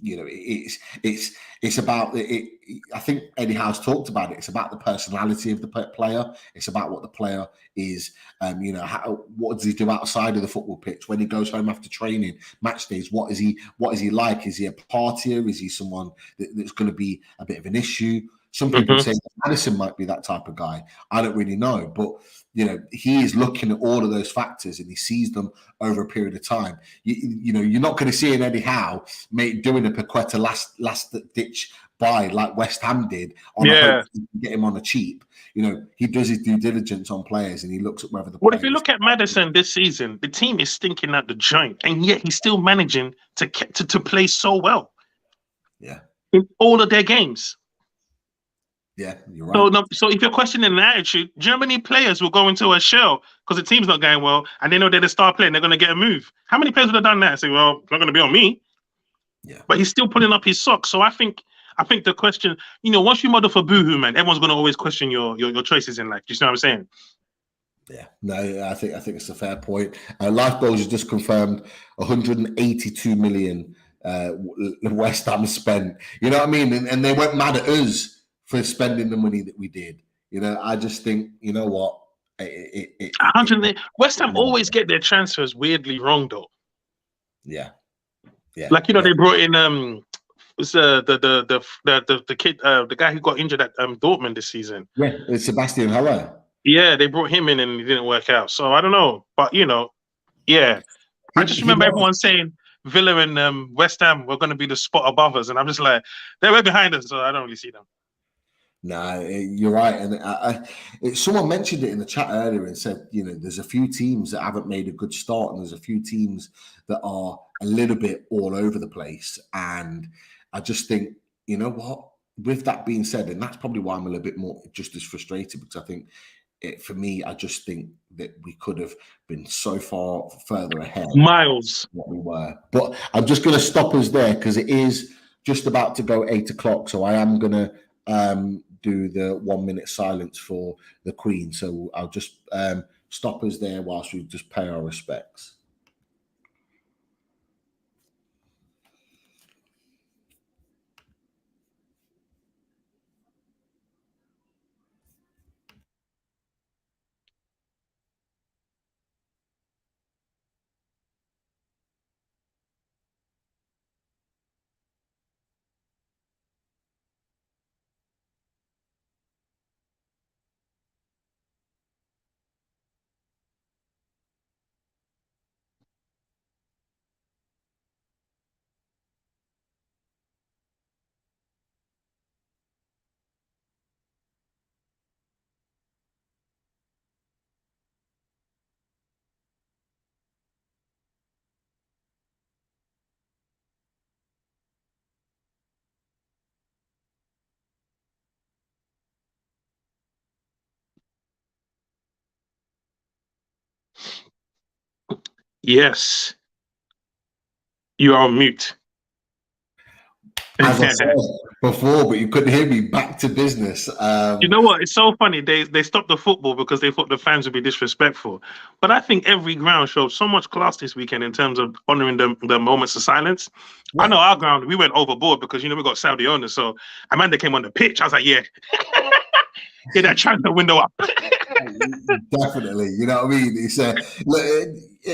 S1: It's about it. I think Eddie Howe's talked about it. It's about the personality of the player. It's about what the player is. What does he do outside of the football pitch when he goes home after training, match days? What is he like? Is he a partier? Is he someone that's going to be a bit of an issue? Some people say that Maddison might be that type of guy. I don't really know, but he is looking at all of those factors and he sees them over a period of time. You're not going to see an Eddie Howe doing a Paqueta last ditch buy like West Ham did on a hope to get him on a cheap. He does his due diligence on players and he looks at whether the.
S2: Well, if you look at Maddison this season, the team is stinking at the joint, and yet he's still managing to play so well.
S1: Yeah,
S2: in all of their games.
S1: Yeah, you're right.
S2: So if you're questioning the attitude, Germany players will go into a shell because the team's not going well, and they know they're the star player and they're going to get a move. How many players would have done that? Say, well, it's not going to be on me.
S1: Yeah.
S2: But he's still pulling up his socks. So I think the question, once you model for Boohoo, man, everyone's going to always question your choices in life. Do you know what I'm saying?
S1: Yeah, no, I think it's a fair point. Life Goals has just confirmed 182 million West Ham spent. You know what I mean? And they went mad at us for spending the money that we did. I just think, you know what?
S2: West Ham always get their transfers weirdly wrong, though.
S1: Yeah.
S2: They brought in the kid, the guy who got injured at Dortmund this season.
S1: Yeah, it's Sebastian Haller.
S2: Yeah, they brought him in and it didn't work out. So I don't know, but yeah. I just remember everyone saying Villa and West Ham were going to be the spot above us, and I'm just like, they're way behind us, so I don't really see them.
S1: No, you're right. And someone mentioned it in the chat earlier and said, there's a few teams that haven't made a good start and there's a few teams that are a little bit all over the place. And I just think, you know what, with that being said, and that's probably why I'm a little bit more just as frustrated, because I think for me, I just think that we could have been so far further ahead
S2: miles
S1: than what we were. But I'm just going to stop us there because it is just about to go 8 o'clock. So I am going to do the 1 minute silence for the Queen. So I'll just stop us there whilst we just pay our respects.
S2: Yes, you are on mute.
S1: As I said before, but you couldn't hear me. Back to business.
S2: You know what? It's so funny. They stopped the football because they thought the fans would be disrespectful. But I think every ground showed so much class this weekend in terms of honouring the moments of silence. Yeah. I know our ground, we went overboard because, we got Saudi owners. So Amanda came on the pitch. I was like, yeah. Get that transfer window up.
S1: Definitely. You know what I mean? It's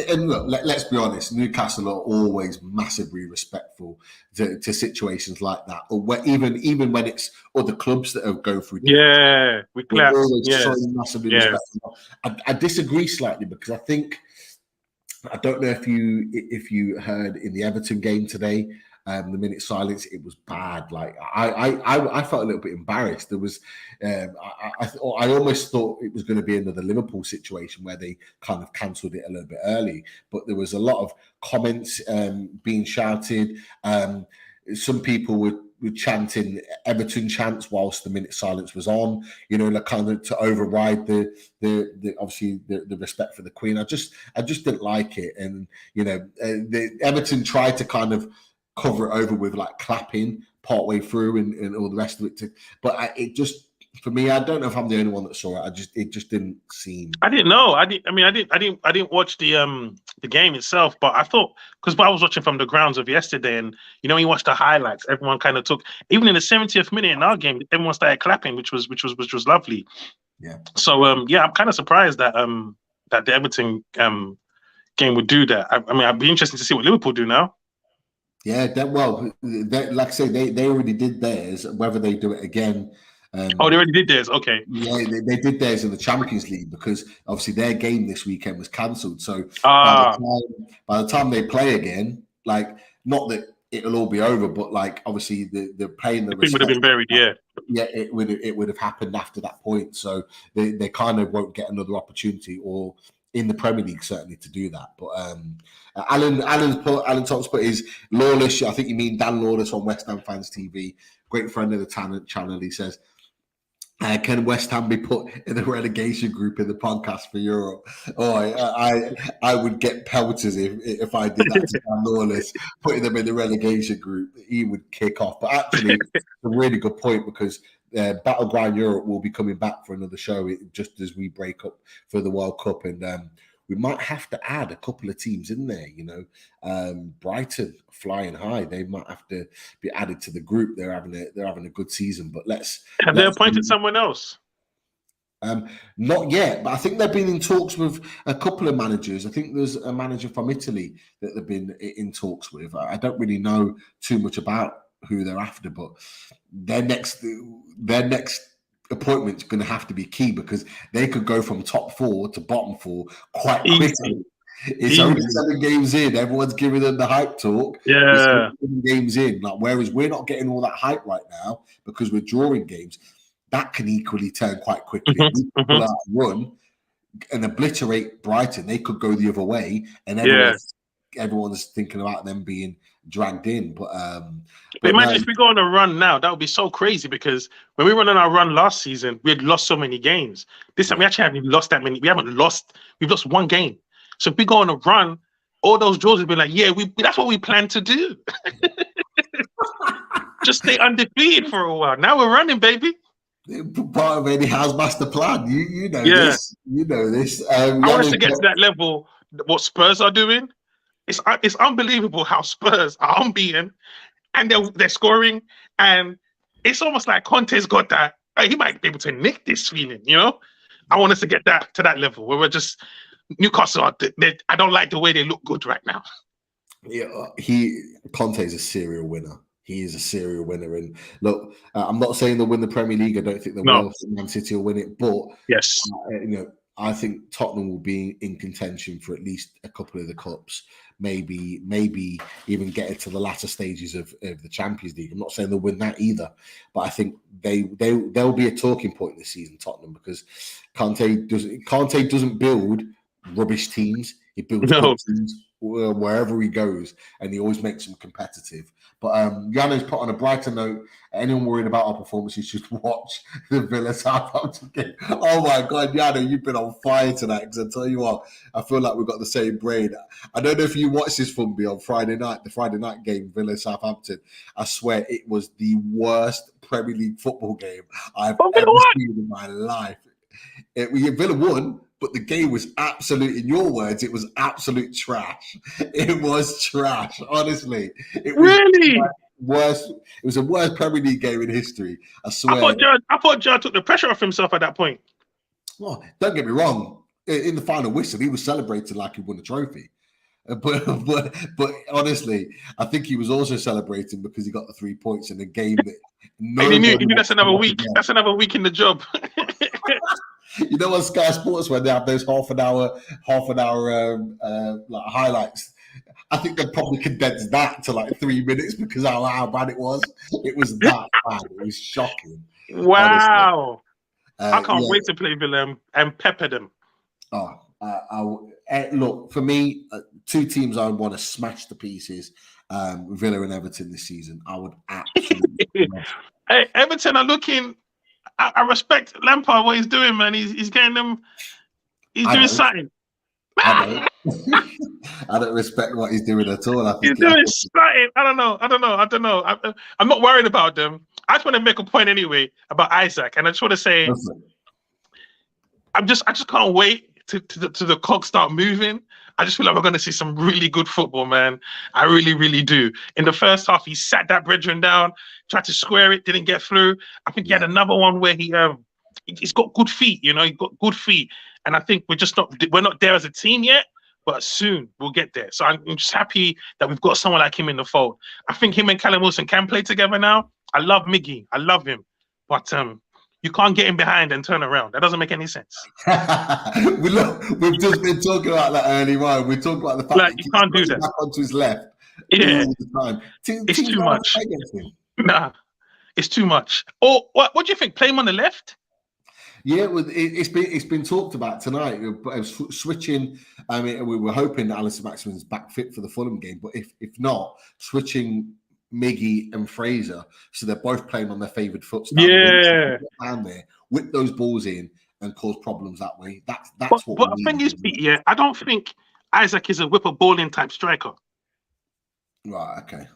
S1: and look, let's be honest, Newcastle are always massively respectful to situations like that. Or even when it's other clubs that are going through.
S2: Yeah, we clap. Yes.
S1: So massively respectful. I disagree slightly because I think, I don't know if you heard in the Everton game today, the minute silence, it was bad. Like I felt a little bit embarrassed. There was, I almost thought it was going to be another Liverpool situation where they kind of cancelled it a little bit early. But there was a lot of comments being shouted. Some people were chanting Everton chants whilst the minute silence was on. Like kind of to override the obviously the respect for the Queen. I just didn't like it, and the Everton tried to kind of cover it over with like clapping partway through and all the rest of it. It just, for me, I don't know if I'm the only one that saw it. It just didn't seem.
S2: I didn't know. I didn't watch the game itself, but I thought, because I was watching from the grounds of yesterday, and when you watch the highlights, everyone kind of took, even in the 70th minute in our game, everyone started clapping, which was lovely.
S1: Yeah.
S2: So I'm kind of surprised that that the Everton game would do that. I'd be interested to see what Liverpool do now.
S1: Yeah, like I say, they already did theirs. Whether they do it again.
S2: They already did theirs. Okay.
S1: Yeah, they did theirs in the Champions League because obviously their game this weekend was cancelled. So by the time they play again, like, not that it'll all be over, but like obviously the playing the
S2: would have been buried. Yeah,
S1: it would have happened after that point. So they kind of won't get another opportunity, or in the Premier League certainly, to do that. But Alan Thompson put his Lawless. I think you mean Dan Lawless on West Ham Fans TV, great friend of the Talent channel. He says, can West Ham be put in the relegation group in the podcast for Europe? Oh, I would get pelters if I did that to Dan Lawless, putting them in the relegation group. He would kick off. But actually, it's a really good point, because Battleground Europe will be coming back for another show just as we break up for the World Cup, and we might have to add a couple of teams in there. Brighton flying high; they might have to be added to the group. They're having a good season, but
S2: have they appointed someone else?
S1: Not yet, but I think they've been in talks with a couple of managers. I think there's a manager from Italy that they've been in talks with. I don't really know too much about who they're after, but their next appointment's going to have to be key, because they could go from top 4 to bottom 4 quite quickly. It's only 7 games in. Everyone's giving them the hype talk.
S2: Yeah,
S1: 7 games in. Whereas we're not getting all that hype right now because we're drawing games. That can equally turn quite quickly. If we pull out a run and obliterate Brighton, they could go the other way, and everyone everyone's thinking about them being dragged in. But
S2: imagine if we go on a run now, that would be so crazy, because when we went on our run last season, we had lost so many games. This time we actually haven't lost that many. We've lost one game. So if we go on a run, all those draws would be like, yeah, that's what we plan to do. Just stay undefeated for a while. Now we're running, baby.
S1: Part of any house master plan. You know this. You know this.
S2: I want us to get to that level. What Spurs are doing, it's unbelievable how Spurs are unbeaten and they're scoring, and it's almost like Conte's got that. He might be able to nick this feeling. I want us to get to that level where we're just Newcastle. I don't like the way they look good right now.
S1: Yeah, Conte is a serial winner. He is a serial winner. And look, I'm not saying they'll win the Premier League. I don't think they will. Man City will win it. But
S2: yes,
S1: I think Tottenham will be in contention for at least a couple of the cups. Maybe even get it to the latter stages of the Champions League. I'm not saying they'll win that either. But I think they'll be a talking point this season, Tottenham, because Conte doesn't build rubbish teams. He builds good teams wherever he goes, and he always makes them competitive. But Yano's put on a brighter note. Anyone worried about our performances should watch the Villa Southampton game. Oh my God, Yano, you've been on fire tonight. Because I tell you what, I feel like we've got the same brain. I don't know if you watched this Fumbi on Friday night, the Friday night game, Villa Southampton. I swear it was the worst Premier League football game I've ever seen in my life. Villa won. But the game was absolute, in your words, it was absolute trash. It was trash, honestly. It was
S2: really
S1: worst. It was the worst Premier League game in history. I swear.
S2: I thought Gerrard took the pressure off himself at that point.
S1: Well, don't get me wrong. In the final whistle, he was celebrating like he won a trophy. But honestly, I think he was also celebrating because he got the 3 points in a game that.
S2: He knew that's another week. That's another week in the job.
S1: You know, on Sky Sports, when they have those half an hour like highlights, I think they'd probably condense that to like 3 minutes because of how bad it was. It was that bad. It was shocking.
S2: Wow. I can't wait to play Villa and pepper them.
S1: Look, for me, two teams I would want to smash to pieces, Villa and Everton this season. I would absolutely.
S2: Hey, Everton are looking. I respect Lampard, what he's doing, man. He's getting them. He's doing something.
S1: I don't respect what he's doing at all.
S2: He's doing something. I don't know. I'm not worried about them. I just want to make a point anyway about Isaac, and I just want to say, I just can't wait to the cogs start moving. I just feel like we're going to see some really good football, man. I really, really do. In the first half, he sat that brethren down, tried to square it, didn't get through. I think he had another one where he's got good feet, he's got good feet. And I think we're not there as a team yet, but soon we'll get there. So I'm just happy that we've got someone like him in the fold. I think him and Callum Wilson can play together now. I love Miggy. I love him. But you can't get him behind and turn around. That doesn't make any sense.
S1: We've just been talking about that early on. We talked about the fact that
S2: you can't do that.
S1: Back onto his left.
S2: Yeah,
S1: all the time.
S2: It's too much. Nah, it's too much. Or what do you think? Play him on the left?
S1: Yeah, it's been talked about tonight. Switching. I mean, we were hoping that Alisson Maximin's back fit for the Fulham game, but if not, switching Miggy and Fraser, so they're both playing on their favoured foot.
S2: Yeah,
S1: down there, whip those balls in and cause problems that way. That's what.
S2: But the thing is, I don't think Isaac is a whip a ball in type striker.
S1: Right. Okay.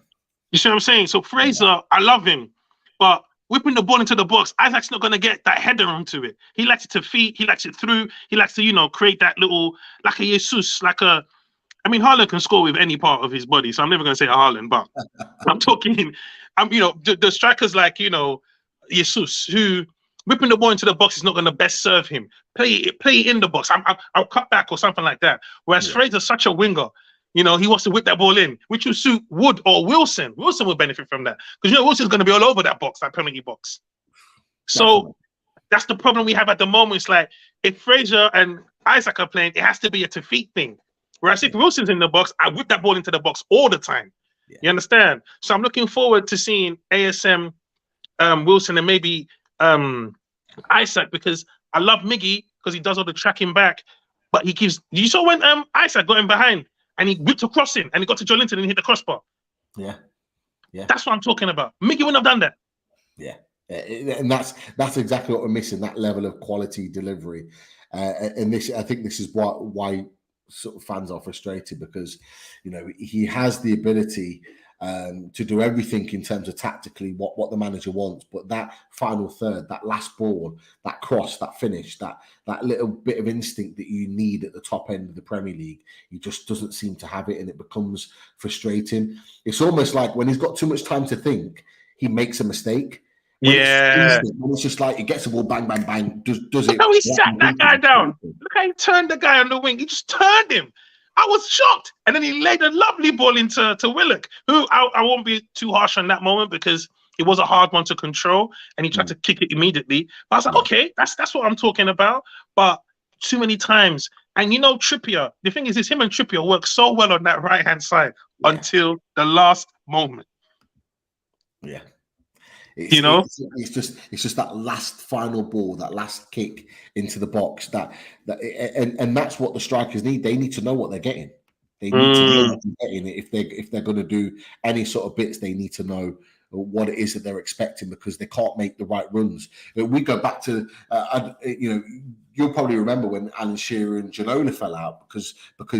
S2: You see what I'm saying? So Fraser, I love him, but whipping the ball into the box, Isaac's not going to get that header onto it. He likes it to feet. He likes it through. He likes to, create that little, like a Jesus, Haaland can score with any part of his body, so I'm never going to say Haaland, but I'm talking, the strikers like, Jesus, who whipping the ball into the box is not going to best serve him. Play in the box. I'll cut back or something like that. Whereas Fraser's such a winger, he wants to whip that ball in, which will suit Wood or Wilson. Wilson will benefit from that because Wilson's going to be all over that box, that penalty box. So that's the problem we have at the moment. It's like if Fraser and Isaac are playing, it has to be a to-feet thing. Whereas if Wilson's in the box, I whip that ball into the box all the time. Yeah. You understand? So I'm looking forward to seeing ASM, Wilson, and maybe Isaac, because I love Miggy because he does all the tracking back. But he gives. You saw when Isaac got him behind and he whipped a cross in, and he got to Joe Linton and he hit the crossbar.
S1: Yeah.
S2: That's what I'm talking about. Mickey wouldn't have done that.
S1: Yeah. And that's exactly what we're missing, that level of quality delivery. And I think this is why sort of fans are frustrated, because, you know, he has the ability to do everything in terms of tactically what the manager wants, but that final third, that last ball, that cross, that finish, that little bit of instinct that you need at the top end of the Premier League, he just doesn't seem to have it, and it becomes frustrating. It's almost like when he's got too much time to think, he makes a mistake. When it's just like, it gets the ball, bang, bang, bang, does
S2: Look
S1: it.
S2: how he sat that guy down. Look how he turned the guy on the wing. He just turned him. I was shocked. And then he laid a lovely ball into Willock, who I won't be too harsh on that moment because it was a hard one to control and he tried to kick it immediately. But I was like, okay, that's what I'm talking about. But too many times. And you know, Trippier, the thing is him and Trippier work so well on that right-hand side until the last moment.
S1: Yeah. It's just that last final ball, that last kick into the box, and that's what the strikers need. They need to know what they're getting. They need to know what they're getting. If they're going to do any sort of bits, they need to know what it is that they're expecting, because they can't make the right runs. We go back to you'll probably remember when Alan Shearer and Ginola fell out because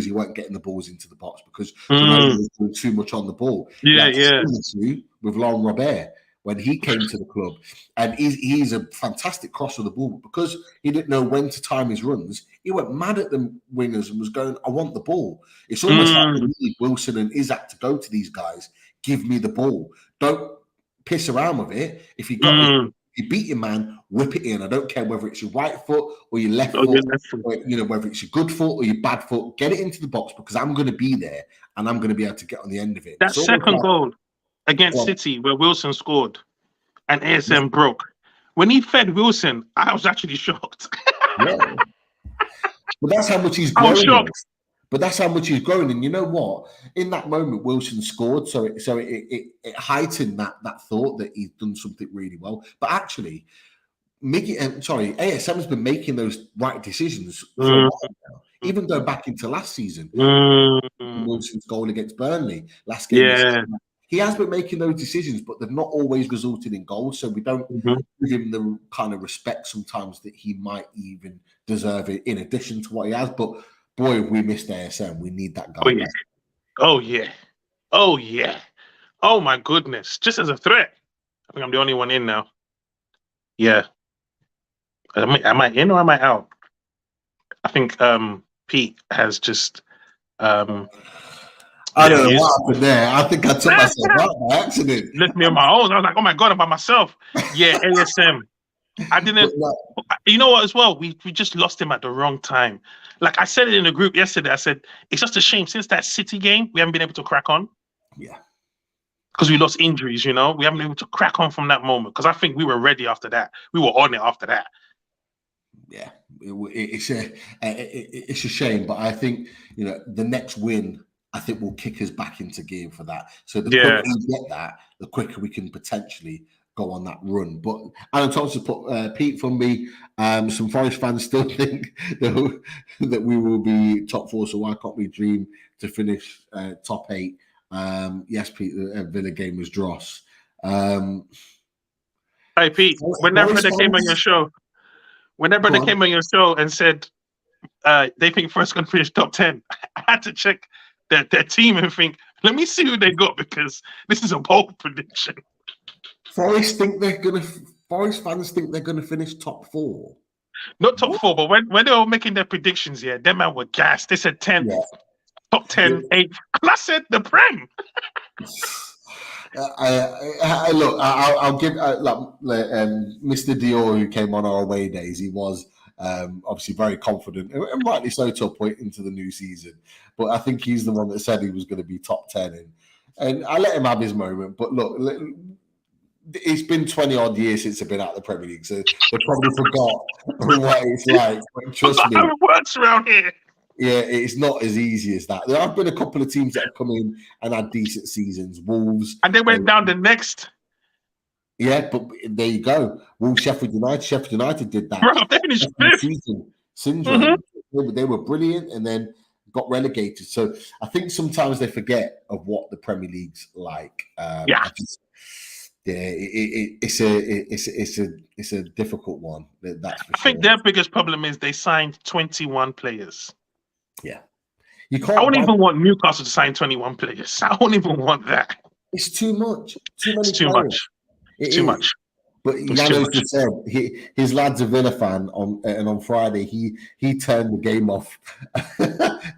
S1: he weren't getting the balls into the box, because Ginola was doing too much on the ball. With Laurent Robert when he came to the club, and he's a fantastic cross of the ball, but because he didn't know when to time his runs, he went mad at the wingers and was going, I want the ball. It's almost like we need Wilson and Isaac to go to these guys, give me the ball. Don't piss around with it. If you got it, you beat your man, whip it in. I don't care whether it's your right foot or your left foot, or, whether it's your good foot or your bad foot, get it into the box, because I'm going to be there and I'm going to be able to get on the end of it.
S2: That second goal against City where Wilson scored and ASM broke. When he fed Wilson, I was actually shocked.
S1: But that's how much he's grown.
S2: I was shocked.
S1: But that's how much he's grown. And you know what? In that moment, Wilson scored. So it heightened that thought that he's done something really well. But actually, ASM's been making those right decisions for a while now. Even go back into last season. Wilson's goal against Burnley last game. He has been making those decisions, but they've not always resulted in goals. So we don't give him the kind of respect sometimes that he might even deserve it, in addition to what he has. But boy, if we missed ASM, we need that guy.
S2: Oh yeah. Oh my goodness. Just as a threat. I think I'm the only one in now. Yeah. Am I in or am I out? I think Pete has just
S1: I don't know what happened there. I think I took myself out by accident.
S2: Left me on my own. I was like, oh my God, I'm by myself. Yeah, ASM. I didn't. You know what? As well, we just lost him at the wrong time. Like I said it in the group yesterday. I said it's just a shame since that City game we haven't been able to crack on.
S1: Yeah, because
S2: we lost injuries. We haven't been able to crack on from that moment. Because I think we were ready after that. We were on it after that.
S1: Yeah, it's a shame, but I think the next win, I think, will kick us back into gear for that. So the quicker we get that, the quicker we can potentially go on that run. But Alan Thompson put Pete from me. Some Forest fans still think that we will be top four. So why can't we dream to finish top 8? Yes, Pete. The Villa game was dross.
S2: Hey Pete, when that brother came on your show, and said they think Forest going to finish top 10, I had to check their team and think, let me see who they got, because this is a bold prediction.
S1: Forest fans think they're going to finish top 4.
S2: Not top 4, but when they were making their predictions, them man were gassed. They said 10, top 10, 8. And I said the Prem.
S1: I'll give Mr. Dior, who came on our away days. He was obviously very confident, and rightly so, to a point into the new season. But I think he's the one that said he was going to be top 10, and I let him have his moment. But look, it's been 20 odd years since they've been out of the Premier League, so they probably forgot what it's like. But trust me,
S2: how it works around here.
S1: Yeah, it's not as easy as that. There have been a couple of teams that have come in and had decent seasons. Wolves.
S2: And they went down the next.
S1: Yeah, but there you go. Wolves, Sheffield United did that.
S2: Bro, they finished 5th.
S1: Season syndrome. They were brilliant and then got relegated. So I think sometimes they forget of what the Premier League's like. It's a difficult one. That's for
S2: I think their biggest problem is they signed 21 players.
S1: Yeah, you can't.
S2: I wouldn't even want Newcastle to sign 21 players. I wouldn't even want that.
S1: It's too much. Too many.
S2: It's too
S1: players.
S2: much. It's too much.
S1: But Yano's just said his lad's a Villa fan and on Friday he turned the game off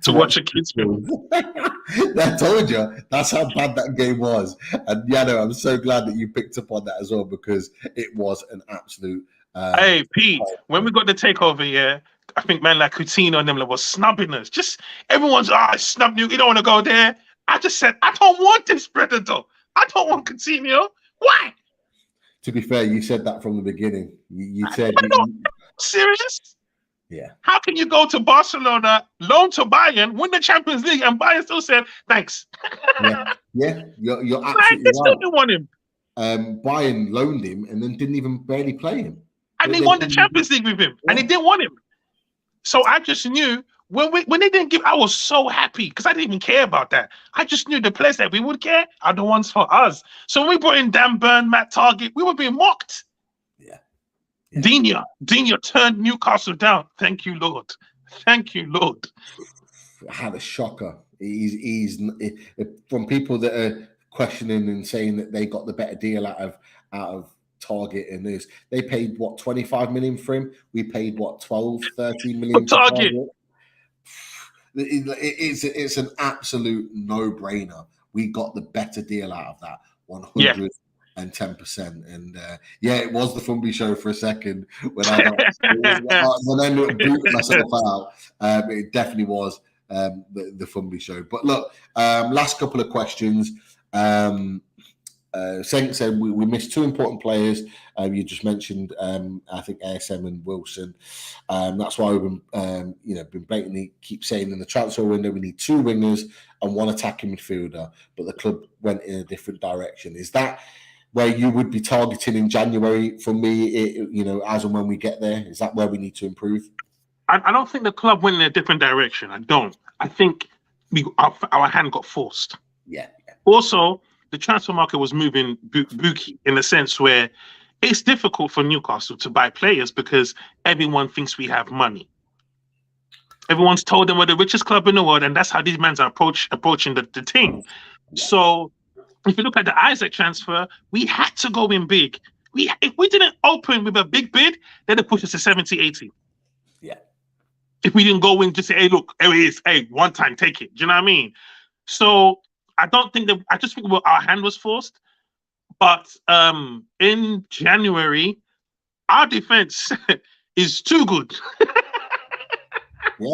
S2: to watch a kids film.
S1: I told you that's how bad that game was. And Yano, I'm so glad that you picked up on that as well, because it was an absolute.
S2: Hey Pete, when we got the takeover, I think man like Coutinho and them was snubbing us. Just everyone's snub you. You don't want to go there. I just said I don't want this predator. I don't want Coutinho. Why?
S1: To be fair, you said that from the beginning. You said...
S2: Serious?
S1: Yeah.
S2: How can you go to Barcelona, loan to Bayern, win the Champions League, and Bayern still said, thanks?
S1: Yeah. You're absolutely
S2: they still didn't want him.
S1: Bayern loaned him and then didn't even barely play him.
S2: And they won the Champions League with him, and they didn't want him. So I just knew... When they didn't give, I was so happy because I didn't even care about that. I just knew the players that we would care are the ones for us. So when we brought in Dan Burn, Matt Target, we were being mocked. Yeah. Dina turned Newcastle down. Thank you, Lord. Thank you, Lord.
S1: I had a shocker. He's from people that are questioning and saying that they got the better deal out of Target and this. They paid what, 25 million for him? We paid what, 12, 13 million for Target? It's an absolute no-brainer. We got the better deal out of that, 110%. And it was the Fumby show for a second when I ended up booting myself out. It definitely was the Fumby show. But look, last couple of questions. Senk said we missed two important players. You just mentioned, I think ASM and Wilson. That's why we've been blatantly keep saying in the transfer window we need two wingers and one attacking midfielder. But the club went in a different direction. Is that where you would be targeting in January? For me, as and when we get there, is that where we need to improve?
S2: I don't think the club went in a different direction. I don't. I think our hand got forced.
S1: Yeah.
S2: Also, the transfer market was moving bookie in the sense where it's difficult for Newcastle to buy players because everyone thinks we have money. Everyone's told them we're the richest club in the world, and that's how these men are approaching the team. So if you look at the Isaac transfer, we had to go in big. If we didn't open with a big bid, they'd have pushed us to 70, 80.
S1: Yeah.
S2: If we didn't go in, just say, hey, look, here it is. Hey, one time, take it. Do you know what I mean? So I just think our hand was forced. But in January, our defense is too good.
S1: Yeah.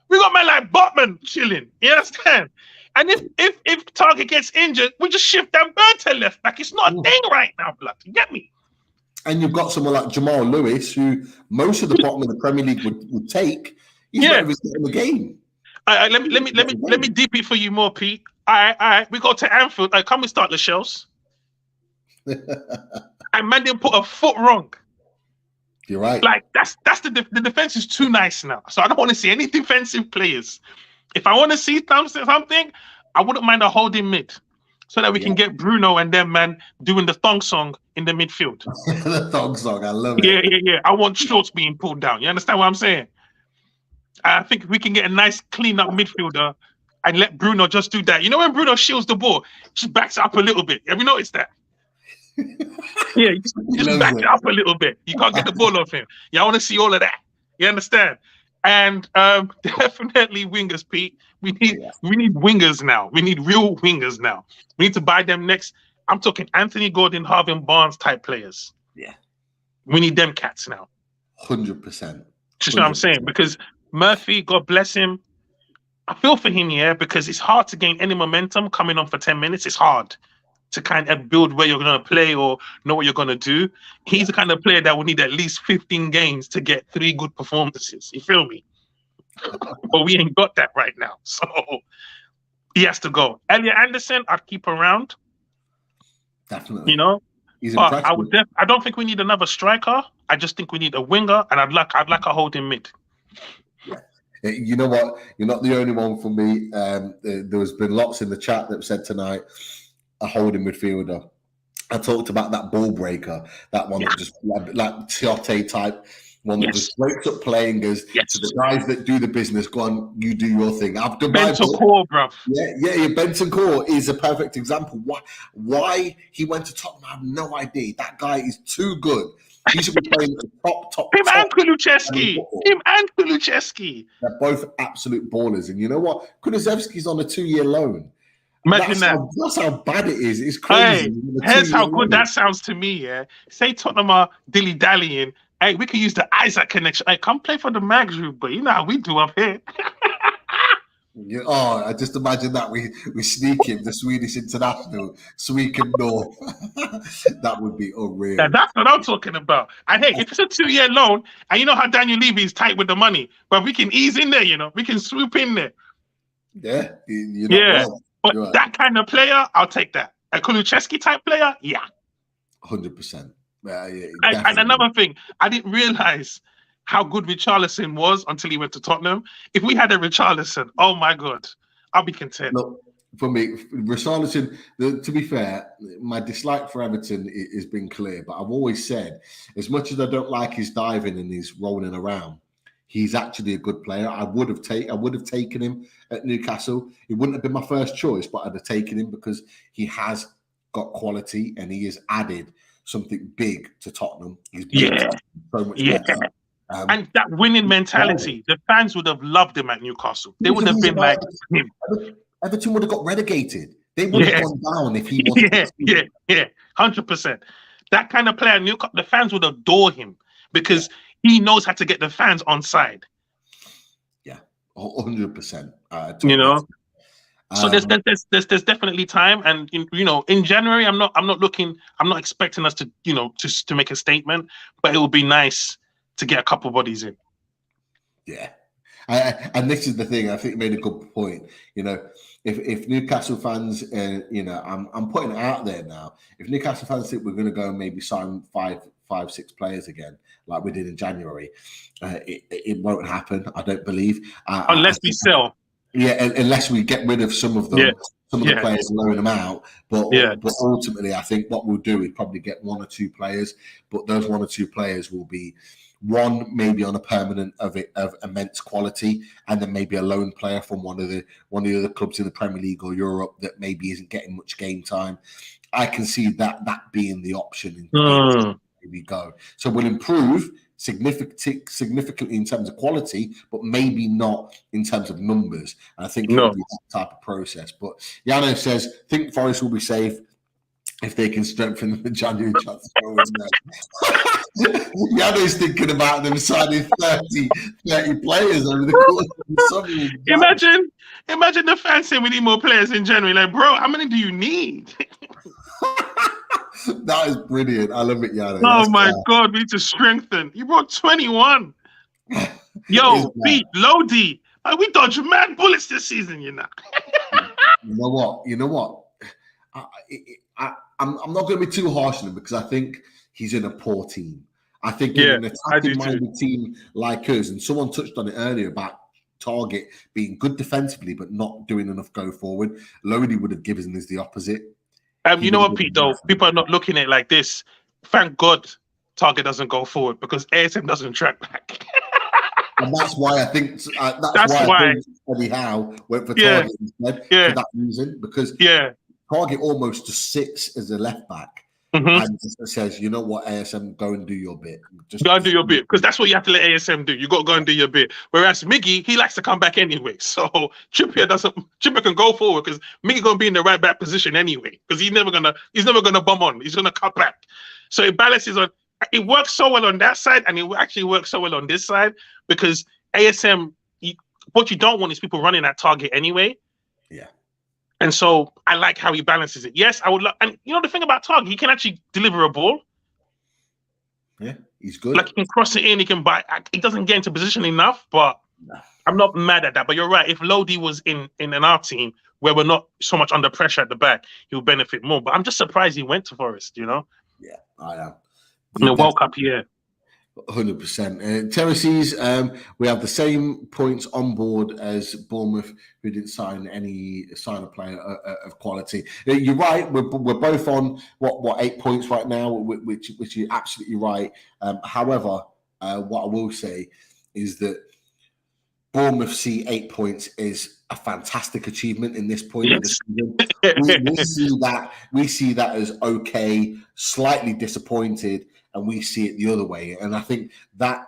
S2: We got men like Botman chilling. You understand? And if Target gets injured, we just shift that bird to left back. It's not a thing right now, blood. You get me?
S1: And you've got someone like Jamal Lewis, who most of the bottom of the Premier League would take. He's not even in the game.
S2: Let me deep it for you more, Pete. All right. We go to Anfield. Can we start the shells? And man didn't put a foot wrong.
S1: You're right.
S2: Like that's the defense is too nice now. So I don't want to see any defensive players. If I want to see something, I wouldn't mind a holding mid, so that we can get Bruno and them man doing the thong song in the midfield.
S1: The thong song, I love it.
S2: Yeah. I want shorts being pulled down. You understand what I'm saying? I think we can get a nice clean up midfielder and let Bruno just do that. You know when Bruno shields the ball, just backs up a little bit. Have you noticed that? Yeah, just back it up a little bit. You can't get the ball off him. Yeah, I want to see all of that. You understand? And definitely wingers, Pete. We need wingers now. We need real wingers now. We need to buy them next. I'm talking Anthony Gordon, Harvey Barnes type players.
S1: Yeah.
S2: We need them cats now.
S1: 100%.
S2: Just what I'm saying. Because Murphy, God bless him. I feel for him, because it's hard to gain any momentum coming on for 10 minutes. It's hard to kind of build where you're going to play or know what you're going to do. He's the kind of player that will need at least 15 games to get 3 good performances. You feel me? But we ain't got that right now. So he has to go. Elliot Anderson, I'd keep around.
S1: Definitely.
S2: He's impressive. I don't think we need another striker. I just think we need a winger, and I'd like a holding mid.
S1: Yeah. You know what? You're not the only one for me. There's been lots in the chat that said tonight a holding midfielder. I talked about that ball breaker, that one that just like Tiote type, one that just breaks up play and goes to the guys that do the business. Go on, you do your thing. I've done my bit.
S2: Core, bro.
S1: Yeah. Benton Core is a perfect example. Why he went to Tottenham, I have no idea. That guy is too good. He should be playing at the top.
S2: Him and Kulusevski.
S1: They're both absolute ballers. And you know what? Kulusevski's on a 2-year loan.
S2: Imagine
S1: that's how bad it is. It's crazy.
S2: Hey, here's how good that sounds to me, yeah? Say Tottenham are dilly-dallying. Hey, we can use the Isaac connection. Hey, come play for the Mags group, but you know how we do up here.
S1: I just imagine that we sneak him, the Swedish international, sweep him north. That would be unreal.
S2: Yeah, that's what I'm talking about. And hey, if it's a 2-year loan, and you know how Daniel Levy is tight with the money, but we can ease in there, we can swoop in there.
S1: Yeah, you're not wrong.
S2: But that kind of player, I'll take that. A Kulusevski type player,
S1: 100%.
S2: And another thing, I didn't realize how good Richarlison was until he went to Tottenham. If we had a Richarlison, oh my God, I'll be content.
S1: Look, for me, Richarlison, to be fair, my dislike for Everton has been clear, but I've always said, as much as I don't like his diving and his rolling around, he's actually a good player. I would have taken him at Newcastle. It wouldn't have been my first choice, but I'd have taken him because he has got quality and he has added something big to Tottenham. He's so much better.
S2: And that winning mentality, the fans would have loved him at Newcastle. They would have been like him.
S1: Everton would have got relegated. They would have gone down if he wasn't.
S2: Yeah, 100%. That kind of player, the fans would adore him because he knows how to get the fans on side. Yeah,
S1: 100%.
S2: So there's definitely time, and in January I'm not expecting us to to make a statement, but it would be nice to get a couple bodies in.
S1: Yeah, and this is the thing. I think you made a good point. If Newcastle fans, I'm putting it out there now. If Newcastle fans think we're going to go and maybe sign five, 6 players again, like we did in January, it won't happen. I don't believe
S2: unless we sell.
S1: Yeah, unless we get rid of some of them, some of the players, loan them out. But ultimately, I think what we'll do is probably get 1 or 2 players. But those 1 or 2 players will be one maybe on a permanent of immense quality, and then maybe a loan player from one of the other clubs in the Premier League or Europe that maybe isn't getting much game time. I can see that being the option. We go. So we'll improve significantly in terms of quality, but maybe not in terms of numbers. And I think it'll be that type of process. But Yano says, think Forest will be safe if they can strengthen the January transfer window. Yano's thinking about them signing 30 players over the course of the summer.
S2: Imagine the fans saying we need more players in January. Like, bro, how many do you need?
S1: That is brilliant. I love it, Yano.
S2: Oh my God, we need to strengthen. You brought 21. Yo, beat Lodi. Like, we dodged mad bullets this season,
S1: You know what? I'm not going to be too harsh on him because I think he's in a poor team. I think in an attacking-minded team like us, and someone touched on it earlier about Target being good defensively but not doing enough go forward. Lodi would have given us the opposite.
S2: You know what, Pete, though? People are not looking at it like this. Thank God Target doesn't go forward because ASM doesn't track back.
S1: And that's why I think Eddie Howe went for Target instead for that reason, because Target almost just sits as a left back and says, you know what, ASM, go and do your bit.
S2: Go and do your bit, because that's what you have to let ASM do. You got to go and do your bit. Whereas Miggy, he likes to come back anyway. So Trippier can go forward because Miggy gonna be in the right back position anyway. Because he's never gonna bum on. He's gonna cut back. So it balances on. It works so well on that side, and it actually works so well on this side because ASM. What you don't want is people running at Target anyway.
S1: Yeah.
S2: And so I like how he balances it. Yes, I would love, and the thing about Target, he can actually deliver a ball.
S1: Yeah, he's good.
S2: Like he can cross it in, he can buy. He doesn't get into position enough, but I'm not mad at that. But you're right. If Lodi was in our team where we're not so much under pressure at the back, he would benefit more. But I'm just surprised he went to Forest.
S1: Yeah, I am.
S2: In the World Cup year.
S1: 100%. Terraces, we have the same points on board as Bournemouth, who didn't sign a player of quality. You're right. We're both on what 8 points right now, which you're absolutely right. However, what I will say is that Bournemouth see 8 points is a fantastic achievement in this point of the season. We see that as okay, slightly disappointed, and we see it the other way. And I think that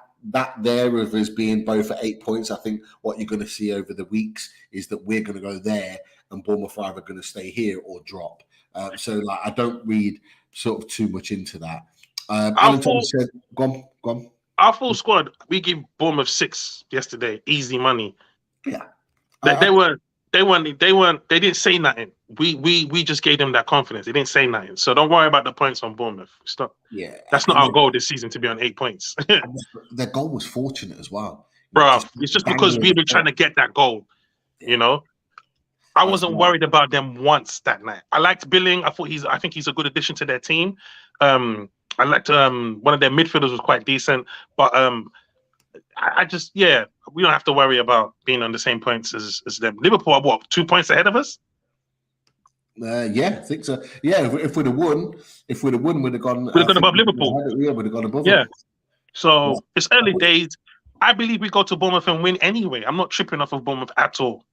S1: there of us being both at 8 points, I think what you're going to see over the weeks is that we're going to go there, and Bournemouth are either going to stay here or drop. So I don't read sort of too much into that. Alan Thomas said, go on.
S2: Our full squad, we gave Bournemouth 6 yesterday, easy money.
S1: Yeah,
S2: They didn't say nothing. We just gave them that confidence. They didn't say nothing. So don't worry about the points on Bournemouth. Stop.
S1: Yeah,
S2: that's not our goal this season, to be on 8 points.
S1: Their goal was fortunate as well,
S2: bro. It's just because we've been trying to get that goal. Yeah. You know, I wasn't worried about them once that night. I liked Billing. I think he's a good addition to their team. I liked one of their midfielders was quite decent, but I just we don't have to worry about being on the same points as them. Liverpool are what, 2 points ahead of us?
S1: Yeah, I think so. Yeah, if we'd have won, we'd have gone.
S2: We'd have gone above Liverpool.
S1: Yeah, we'd have gone above.
S2: Yeah. So it's early days. I believe we go to Bournemouth and win anyway. I'm not tripping off of Bournemouth at all.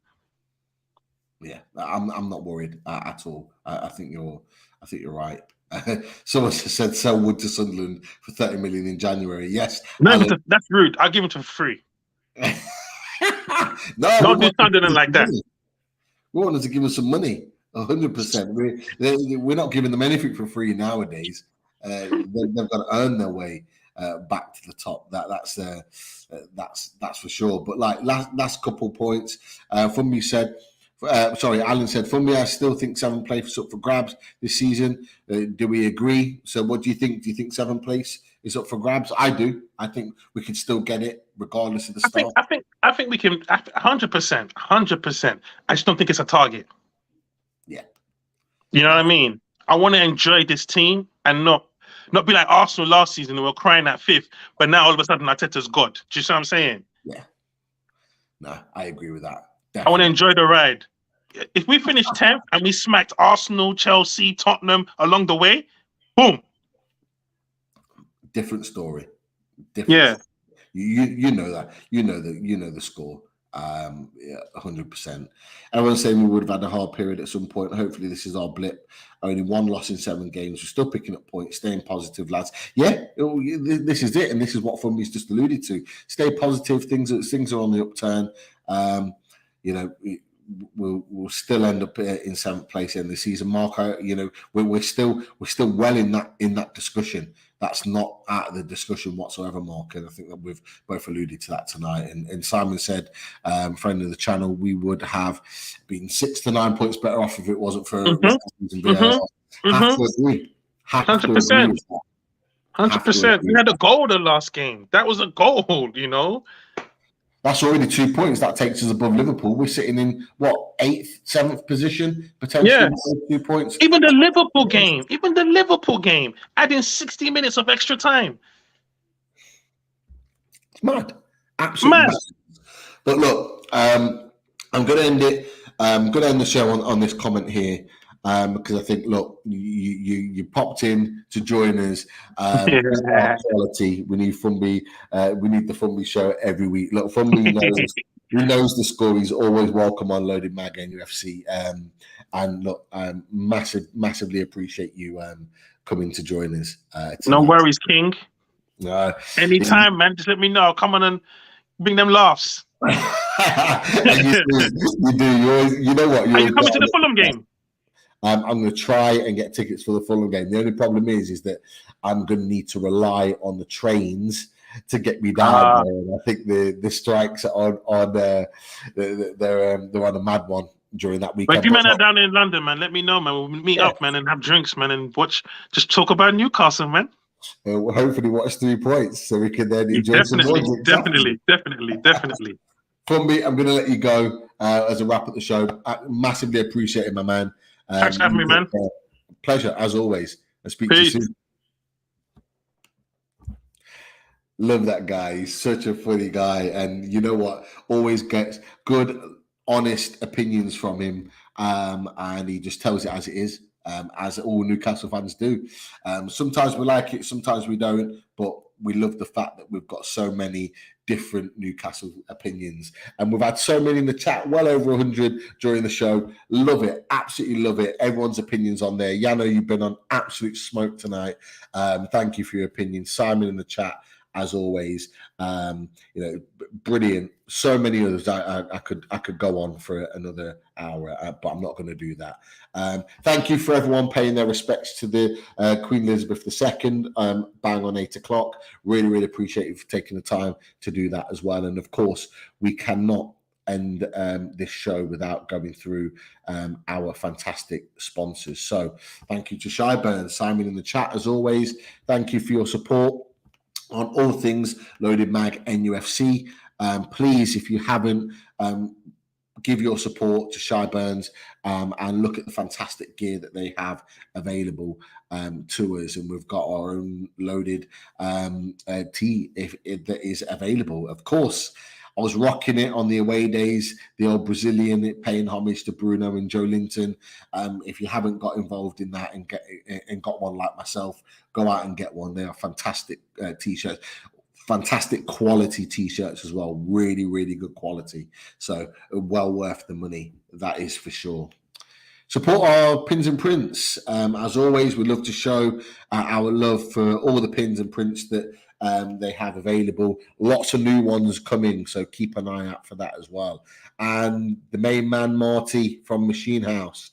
S1: Yeah, I'm not worried at all. I think you're right. Someone said sell Wood to Sunderland for 30 million in January. Yes,
S2: no, that's rude. I'll give him to free.
S1: No,
S2: don't do Sunderland like that.
S1: We want them to give us some money. 100%. We're not giving them anything for free nowadays. They've got to earn their way back to the top. That's for sure. But like last couple points, Fumbi said. Alan said, for me, I still think 7th place is up for grabs this season. Do we agree? So what do you think? Do you think 7th place is up for grabs? I do. I think we can still get it regardless of the start.
S2: I think we can 100%. I just don't think it's a target.
S1: Yeah.
S2: You know what I mean? I want to enjoy this team and not be like Arsenal last season and we're crying at 5th, but now all of a sudden Arteta's God. Do you see what I'm saying?
S1: Yeah. No, I agree with that.
S2: Definitely. I want to enjoy the ride. If we finish 10th and we smacked Arsenal, Chelsea, Tottenham along the way, boom.
S1: Different story.
S2: Yeah.
S1: You know that. You know the score. 100%. Everyone's saying we would have had a hard period at some point. Hopefully this is our blip. Only 1 loss in 7 games. We're still picking up points, staying positive, lads. Yeah, this is it, and this is what Fumbi's just alluded to. Stay positive. Things are on the upturn. We'll still end up in 7th place in the season. Mark, we're still well in that discussion. That's not out of the discussion whatsoever, Mark. And I think that we've both alluded to that tonight. And Simon said, friend of the channel, we would have been 6 to 9 points better off if it wasn't for Have to agree.
S2: 100%. 100%. We had a goal the last game. That was a goal, you know.
S1: That's already 2 points. That takes us above Liverpool. We're sitting in, 8th, 7th position, potentially 2 points.
S2: Even the Liverpool game, adding 60 minutes of extra time.
S1: It's mad. Absolutely mad. But look, I'm going to end it. I'm going to end the show on this comment here. Because I think, look, you popped in to join us. Quality. We need Fumbi. We need the Fumbi show every week. Look, Fumbi knows the score. He's always welcome on Loaded Mag NUFC. And look, massively appreciate you coming to join us.
S2: No worries, King. Anytime, man. Just let me know. Come on and bring them laughs.
S1: And you do. You know what?
S2: Are you coming to the Fulham game?
S1: I'm going to try and get tickets for the Fulham game. The only problem is that I'm going to need to rely on the trains to get me down there. And I think the strikes are on they're on a mad one during that weekend.
S2: But if you men are down in London, man, let me know, man. We'll meet up, man, and have drinks, man, and just talk about Newcastle, man.
S1: We'll hopefully watch 3 points so we can then enjoy
S2: Definitely.
S1: Fumbi, I'm going to let you go as a wrap at the show. I massively appreciate it, my man.
S2: Thanks for having me, man.
S1: Pleasure, as always. I'll speak to you soon. Love that guy. He's such a funny guy. And you know what? Always gets good, honest opinions from him. And he just tells it as it is, as all Newcastle fans do. Sometimes we like it, sometimes we don't. But we love the fact that we've got so many different Newcastle opinions. And we've had so many in the chat, well over 100 during the show. Love it. Absolutely love it. Everyone's opinions on there. Yano, you've been on absolute smoke tonight. Thank you for your opinion. Simon in the chat, as always, brilliant. So many others. I could go on for another hour, but I'm not going to do that. Thank you for everyone paying their respects to the Queen Elizabeth II. Bang on 8 o'clock. Really, really appreciate you for taking the time to do that as well. And of course, we cannot end this show without going through our fantastic sponsors. So thank you to Shyburn, Simon in the chat, as always. Thank you for your support on all things Loaded Mag NUFC. Please, if you haven't, give your support to Shyburns and look at the fantastic gear that they have available to us. And we've got our own Loaded tee that is available. Of course, I was rocking it on the away days, the old Brazilian, paying homage to Bruno and Joe Linton. If you haven't got involved in that and got one like myself, go out and get one. They are fantastic T-shirts. Fantastic quality T-shirts as well. Really, really good quality. So well worth the money, that is for sure. Support our pins and prints. As always, we love to show our love for all the pins and prints that they have available. Lots of new ones coming, so keep an eye out for that as well. And the main man, Marty from Machine House.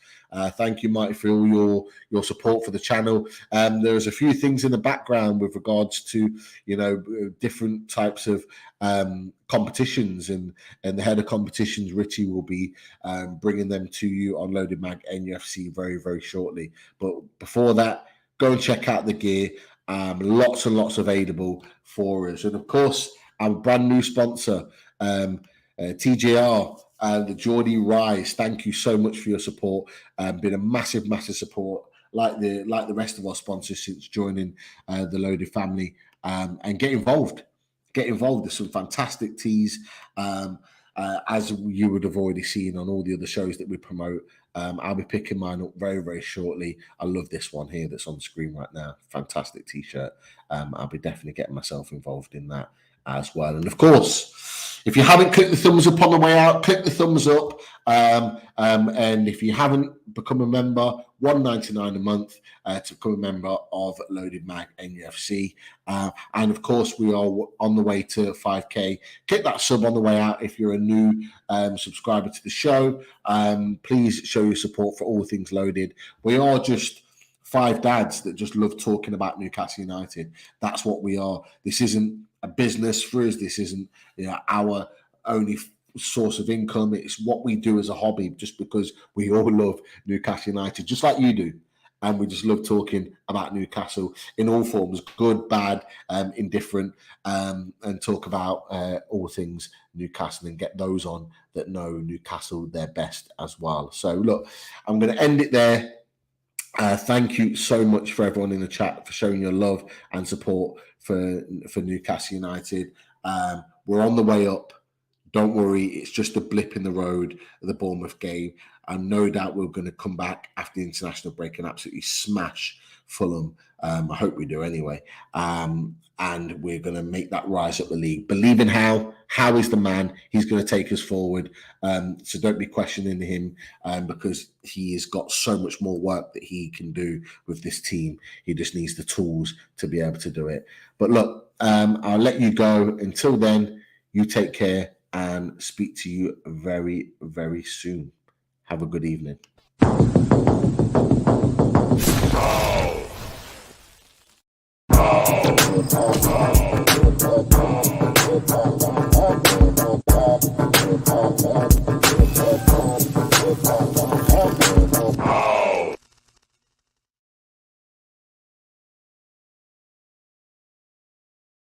S1: Thank you, Marty, for all your support for the channel. There's a few things in the background with regards to, different types of competitions, and the head of competitions, Richie, will be bringing them to you on Loaded Mag NUFC very, very shortly. But before that, go and check out the gear. Lots and lots available for us. And of course, our brand new sponsor, TJR, the Geordie Rise. Thank you so much for your support. Been a massive, massive support, like the rest of our sponsors since joining the Loaded family. And get involved. Get involved. There's some fantastic teas, as you would have already seen on all the other shows that we promote. I'll be picking mine up very, very shortly. I love this one here that's on the screen right now. Fantastic T-shirt. I'll be definitely getting myself involved in that as well. And of course, if you haven't clicked the thumbs up on the way out, click the thumbs up. And if you haven't become a member, $1.99 a month to become a member of Loaded Mag NUFC. And of course, we are on the way to 5K. Click that sub on the way out if you're a new subscriber to the show. Please show your support for all things Loaded. We are just 5 dads that just love talking about Newcastle United. That's what we are. This isn't a business for us. This isn't our only source of income. It's what we do as a hobby, just because we all love Newcastle United, just like you do. And we just love talking about Newcastle in all forms, good, bad, indifferent, and talk about all things Newcastle and get those on that know Newcastle their best as well. So look, I'm going to end it there. Thank you so much for everyone in the chat for showing your love and support for Newcastle United. We're on the way up. Don't worry, it's just a blip in the road of the Bournemouth game. And no doubt we're going to come back after the international break and absolutely smash Fulham. I hope we do anyway. And we're going to make that rise up the league. Believe in Howe. Howe is the man. He's going to take us forward. So don't be questioning him because he has got so much more work that he can do with this team. He just needs the tools to be able to do it. But look, I'll let you go. Until then, you take care and speak to you very, very soon. Have a good evening. Oh.